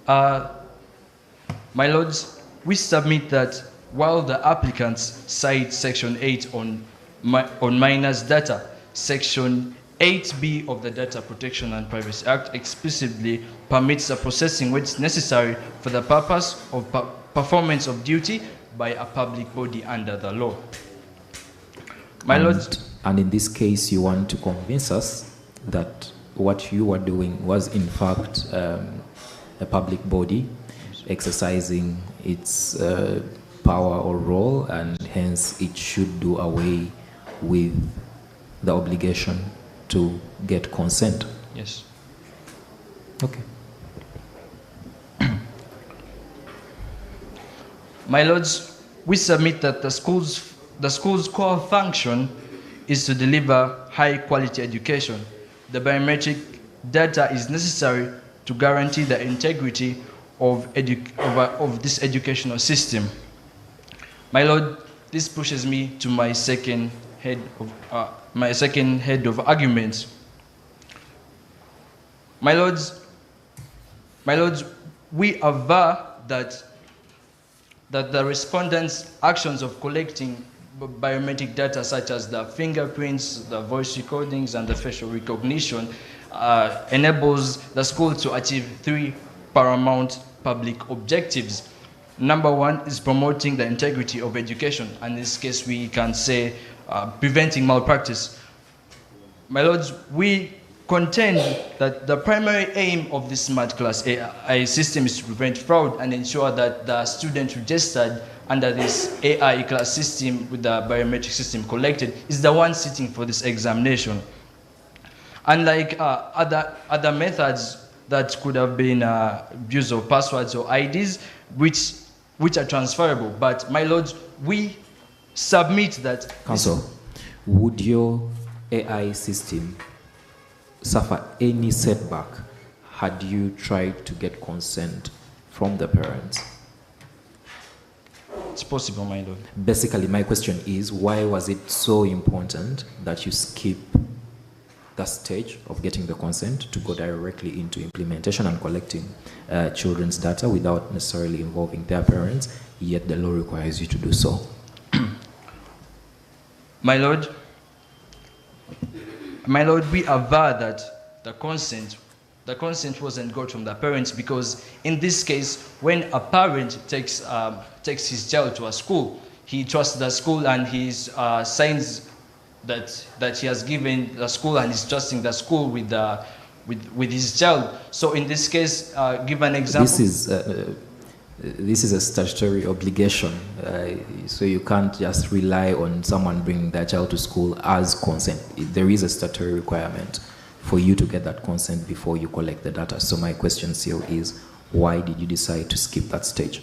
My lords, we submit that while the applicants cite Section 8 on minors' data, Section 8B of the Data Protection and Privacy Act explicitly permits the processing which is necessary for the purpose of performance of duty by a public body under the law. My lords, and in this case, you want to convince us that what you were doing was in fact a public body exercising its power or role, and hence it should do away with the obligation to get consent. Yes. Okay. My lords, we submit that the school's core function is to deliver high quality education. The biometric data is necessary to guarantee the integrity of this educational system. My lord, this pushes me to my second head of arguments. My lords, we aver that the respondents' actions of collecting biometric data such as the fingerprints, the voice recordings, and the facial recognition enables the school to achieve 3 paramount public objectives. Number 1 is promoting the integrity of education, and in this case we can say preventing malpractice. My lords, we contend that the primary aim of this smart class AI system is to prevent fraud and ensure that the student registered under this AI class system with the biometric system collected is the one sitting for this examination. Unlike other methods that could have been use of passwords or IDs, which are transferable. But my lords, we submit that... Counsel, would your AI system suffer any setback had you tried to get consent from the parents? It's possible, my lord. Basically, my question is, why was it so important that you skip the stage of getting the consent to go directly into implementation and collecting children's data without necessarily involving their parents, yet the law requires you to do so? My lord, My Lord, we aver that the consent wasn't got from the parents, because in this case, when a parent takes his child to a school, he trusts the school and he signs that he has given the school and is trusting the school with his child. So in this case, give an example. This is a statutory obligation, so you can't just rely on someone bringing their child to school as consent. There is a statutory requirement for you to get that consent before you collect the data. So my question still is, why did you decide to skip that stage?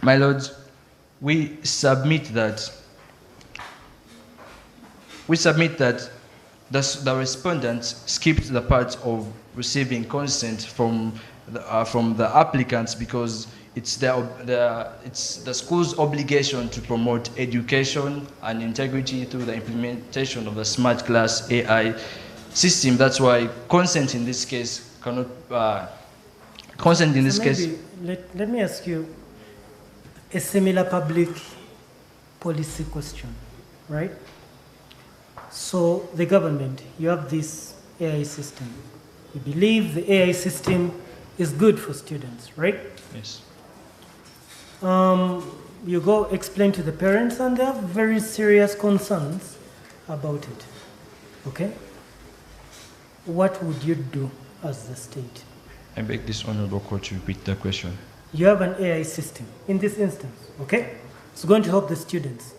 My Lord, we submit that the respondents skipped the part of receiving consent from the applicants, because it's the school's obligation to promote education and integrity through the implementation of the smart class AI system. That's why consent in this case cannot. Let me ask you a similar public policy question, right? So the government, you have this AI system. You believe the AI system is good for students, right? Yes. You go explain to the parents and they have very serious concerns about it, okay? What would you do as the state? I beg this honorable court to repeat the question. You have an AI system in this instance, okay? It's going to help the students.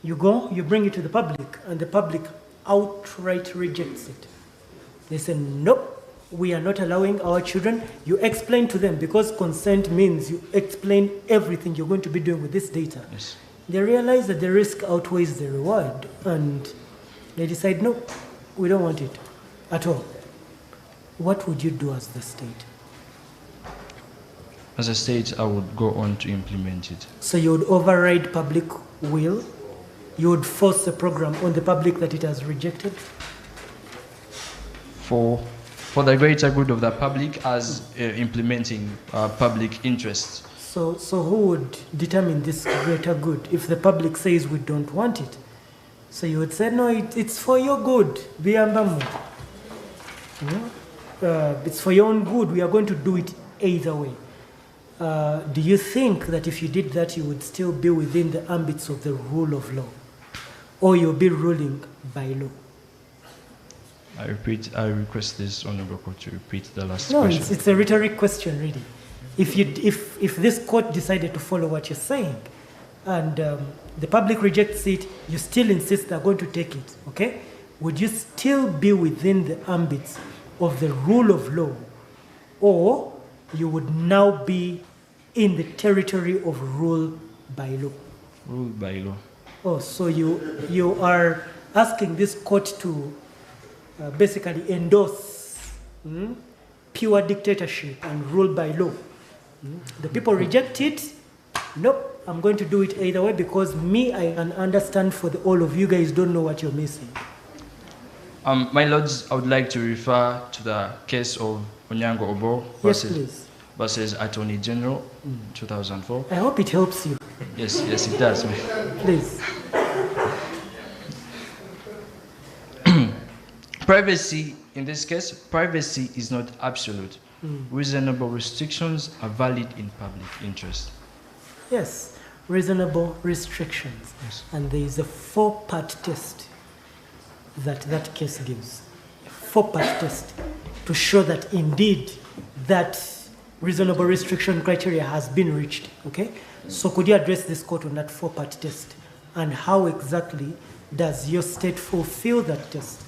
You go, you bring it to the public, and the public outright rejects it. They say, nope, we are not allowing our children. You explain to them, because consent means you explain everything you're going to be doing with this data. Yes. They realize that the risk outweighs the reward, and they decide, no, we don't want it at all. What would you do as the state? As a state, I would go on to implement it. So you would override public will? You would force a program on the public that it has rejected? For the greater good of the public, as implementing public interests. So who would determine this greater good if the public says we don't want it? So you would say, no, it's for your good. It's for your own good. We are going to do it either way. Do you think that if you did that, you would still be within the ambits of the rule of law? Or you'll be ruling by law? I request this honorable court to repeat the last No, question. it's a rhetoric question, really. If this court decided to follow what you're saying, and the public rejects it, you still insist they're going to take it, okay? Would you still be within the ambits of the rule of law, or you would now be in the territory of rule by law? Rule by law. Oh, so you are asking this court to basically endorse pure dictatorship and rule by law. The people reject it. Nope, I'm going to do it either way, because I can understand for all of you guys don't know what you're missing. My lords, I would like to refer to the case of Onyango Obo versus Attorney General, 2004. I hope it helps you. Yes, it does. Please. Privacy, in this case, privacy is not absolute. Reasonable restrictions are valid in public interest. Yes, reasonable restrictions. Yes. And there is a 4-part test that case gives. A 4-part test to show that indeed that reasonable restriction criteria has been reached, okay? So could you address this court on that 4-part test? And how exactly does your state fulfill that test?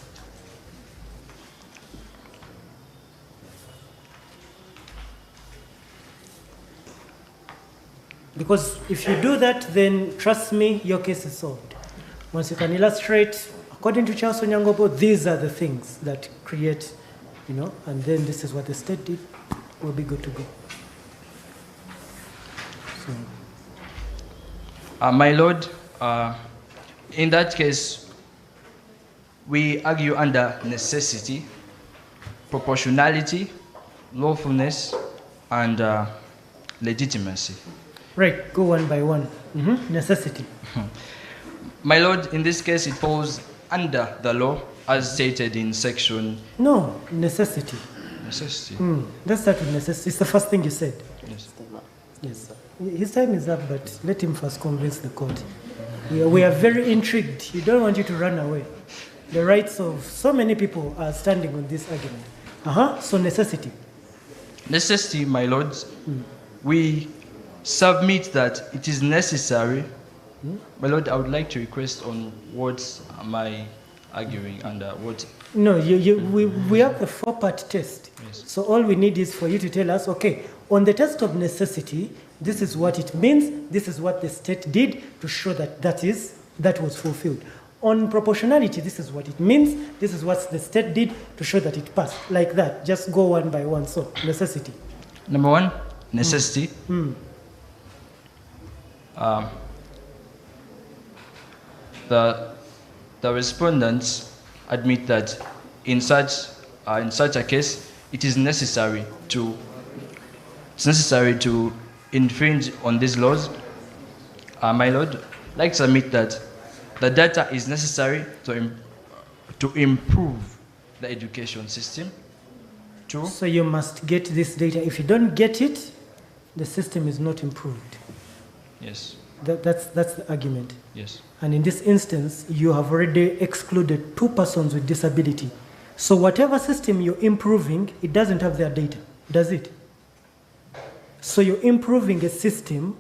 Because if you do that, then trust me, your case is solved. Once you can illustrate, according to Charles Onyangobo, these are the things that create, and then this is what the state did, we'll be good to go. So. My lord, in that case, we argue under necessity, proportionality, lawfulness, and legitimacy. Right, go one by one. Necessity. My lord, in this case, it falls under the law as stated in section No, necessity. necessity. Let's start with necessity. It's the first thing you said. Yes. Yes. His time is up, but let him first convince the court. We are very intrigued. You don't want you to run away. The rights of so many people are standing on this argument. So necessity. Necessity, my lords, we submit that it is necessary. My lord, I would like to request on what am I arguing under what. No, we have the four-part test. Yes. So all we need is for you to tell us, okay, on the test of necessity, this is what it means, this is what the state did to show that that was fulfilled. On proportionality, this is what it means, this is what the state did to show that it passed. Like that, just go one by one. So, necessity. Number one, necessity. The respondents admit that in such a case, it is necessary to infringe on these laws. My lord, I'd like to admit that the data is necessary to improve the education system. Two. So you must get this data. If you don't get it, the system is not improved. Yes. That's the argument. Yes. And in this instance, you have already excluded 2 persons with disability. So whatever system you're improving, it doesn't have their data, does it? So you're improving a system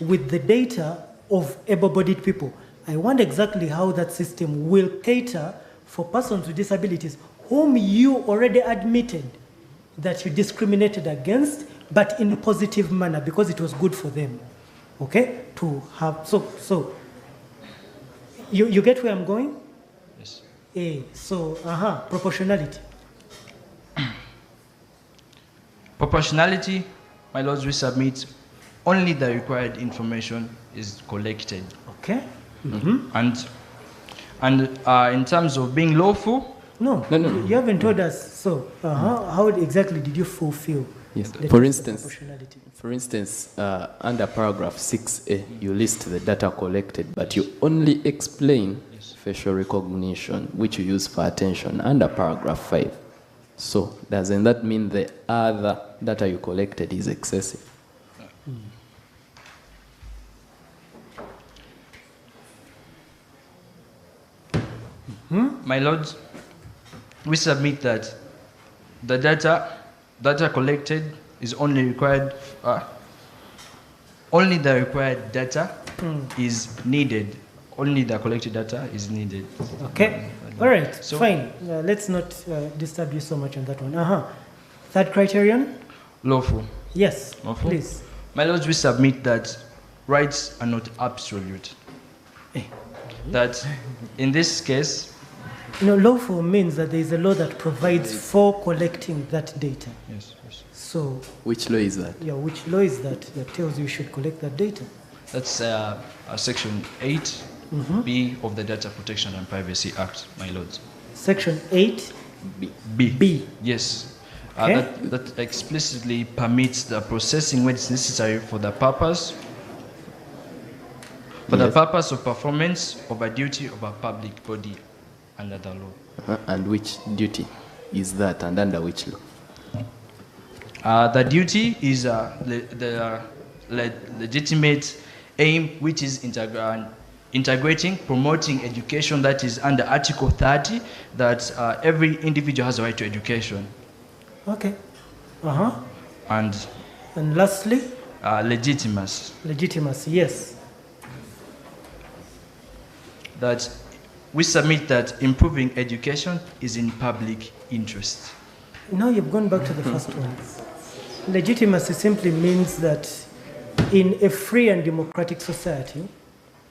with the data of able-bodied people. I wonder exactly how that system will cater for persons with disabilities whom you already admitted that you discriminated against, but in a positive manner because it was good for them. Okay? To have, so you get where I'm going? Yes. So, proportionality. Proportionality, my lords, we submit only the required information is collected. Okay. And in terms of being lawful, No. You haven't told us. So, how exactly did you fulfill? Yes. the For test of instance, proportionality? under paragraph 6A, you list the data collected, but you only explain facial recognition, which you use for attention, under paragraph 5. So, doesn't that mean the other data you collected is excessive? my lords, we submit that the data collected is only required, only the required data is needed. Only the collected data is needed. Okay. All right. So- Fine. Let's not disturb you so much on that one. Third criterion? Lawful. Yes. Lawful. Please. My lords, we submit that rights are not absolute. That in this case, Lawful means that there is a law that provides for collecting that data. yes. So, Which law is that? which law is that tells you should collect that data? That's section 8B of the Data Protection and Privacy Act, my lords. Section 8. B. Yes. Okay. That explicitly permits the processing when it's necessary for the purpose the purpose of performance of a duty of a public body under the law. And which duty is that, and under which law? The duty is the legitimate aim, which is integrating, promoting education, that is under Article 30, that every individual has a right to education. Okay. And lastly? Legitimacy. Legitimacy, yes. That we submit that improving education is in public interest. Now you've gone back to the first one. Legitimacy simply means that in a free and democratic society,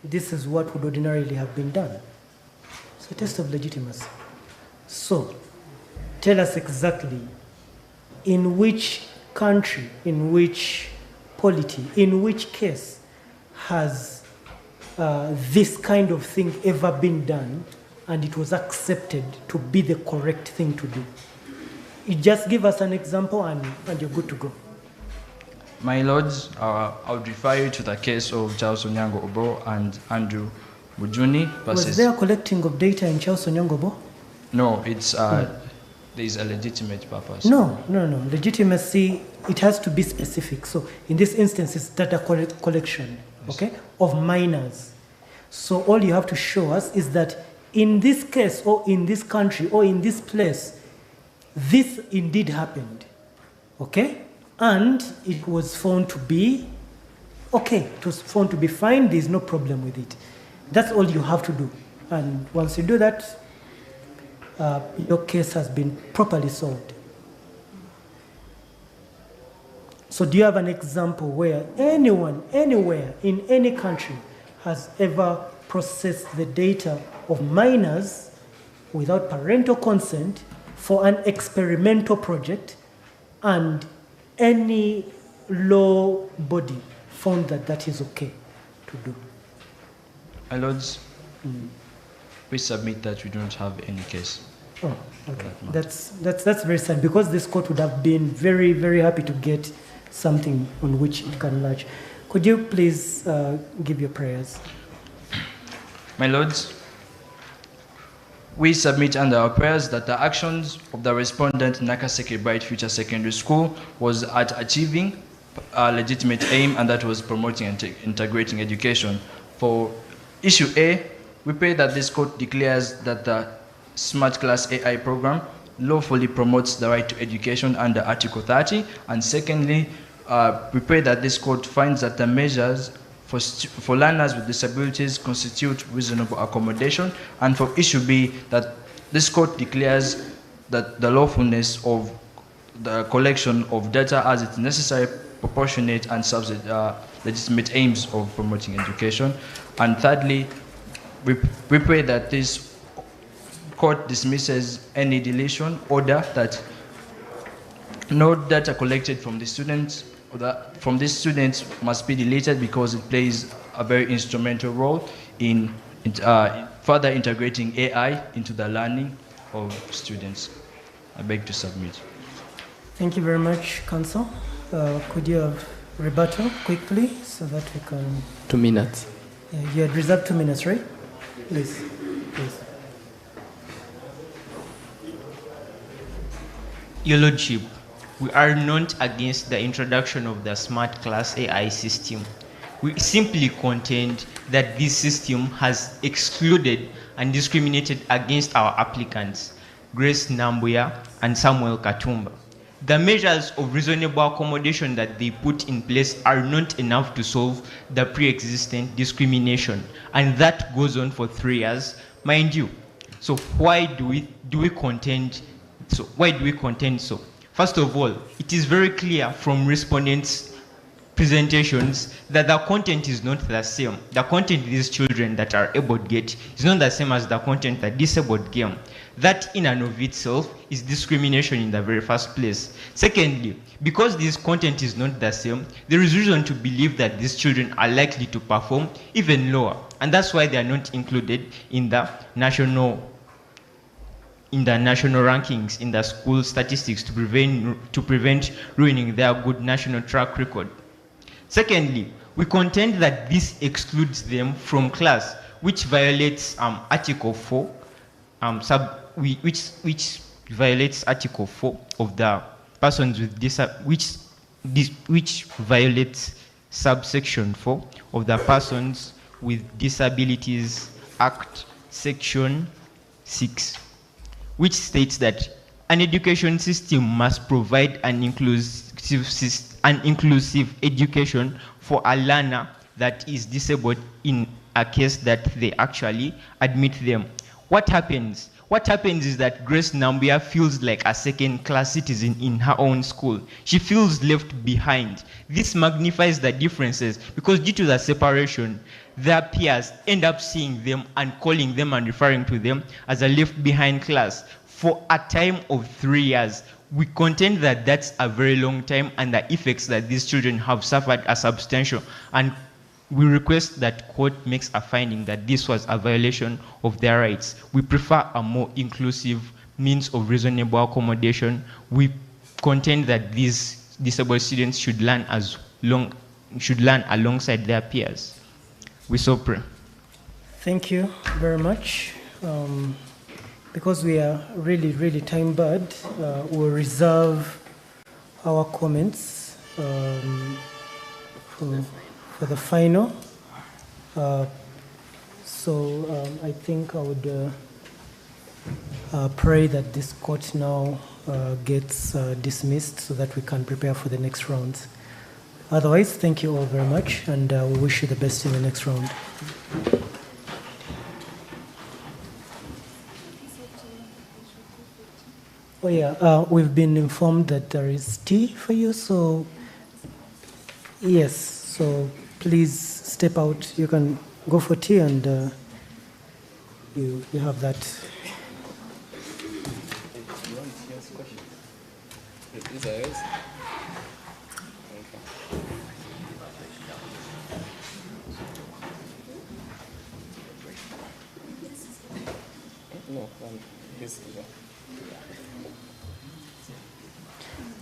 this is what would ordinarily have been done. It's a test of legitimacy. So, tell us exactly in which country, in which polity, in which case has this kind of thing ever been done and it was accepted to be the correct thing to do. You just give us an example and you're good to go. My lords, I would refer you to the case of Charles Onyango Obo and Andrew Bujuni Was versus... there collecting of data in Chelsea Nyongobo? No, it's there is a legitimate purpose. No. Legitimacy, it has to be specific. So in this instance, it's data collection, okay, of minors. So all you have to show us is that in this case, or in this country, or in this place, this indeed happened, okay? And it was found to be okay, it was found to be fine, there's no problem with it. That's all you have to do. And once you do that, your case has been properly solved. So do you have an example where anyone, anywhere, in any country has ever processed the data of minors without parental consent for an experimental project, and any law body found that that is okay to do? My lords, we submit that we don't have any case. Oh, okay. That's very sad, because this court would have been very, very happy to get something on which it can lodge. Could you please give your prayers? My lords, we submit under our prayers that the actions of the respondent Nakaseke Bright Future Secondary School was at achieving a legitimate aim, and that was promoting and integrating education. For issue A, we pray that this court declares that the Smart Class AI program lawfully promotes the right to education under Article 30. And secondly, we pray that this court finds that the measures for learners with disabilities constitute reasonable accommodation. And for issue B, that this court declares that the lawfulness of the collection of data as it is necessary, proportionate, and serves legitimate aims of promoting education. And thirdly, we pray that this court dismisses any deletion order, that no data collected from the students must be deleted, because it plays a very instrumental role in further integrating AI into the learning of students. I beg to submit. Thank you very much, Counsel. Could you have rebuttal quickly so that we can... 2 minutes. You had reserved 2 minutes, right? Please. Your Lordship, we are not against the introduction of the Smart Class AI system. We simply contend that this system has excluded and discriminated against our applicants, Grace Nambuya and Samuel Katumba. The measures of reasonable accommodation that they put in place are not enough to solve the pre-existing discrimination, and that goes on for 3 years, mind you. So why do we contend so? First of all, it is very clear from respondents' presentations that the content is not the same. The content these children that are able to get is not the same as the content that disabled get. That in and of itself is discrimination in the very first place. Secondly, because this content is not the same, there is reason to believe that these children are likely to perform even lower. And that's why they are not included in the national rankings, in the school statistics, to prevent ruining their good national track record. Secondly, we contend that this excludes them from class, which violates Article 4, which violates Article 4 of the persons with which violates subsection 4 of the Persons with Disabilities Act, Section 6, which states that an education system must provide an inclusive education for a learner that is disabled in a case that they actually admit them. What happens? What happens is that Grace Nambuya feels like a second-class citizen in her own school. She feels left behind. This magnifies the differences, because due to the separation, their peers end up seeing them and calling them and referring to them as a left-behind class for a time of 3 years. We contend that that's a very long time, and the effects that these children have suffered are substantial. And we request that court makes a finding that this was a violation of their rights. We prefer a more inclusive means of reasonable accommodation. We contend that these disabled students should learn alongside their peers. We so pray. Thank you very much. Because we are really time bad, we'll reserve our comments for the final. So I think I would pray that this court now gets dismissed so that we can prepare for the next round. Otherwise, thank you all very much, and we wish you the best in the next round. Oh yeah, we've been informed that there is tea for you, so yes, so please step out. You can go for tea, and you have that.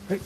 Right.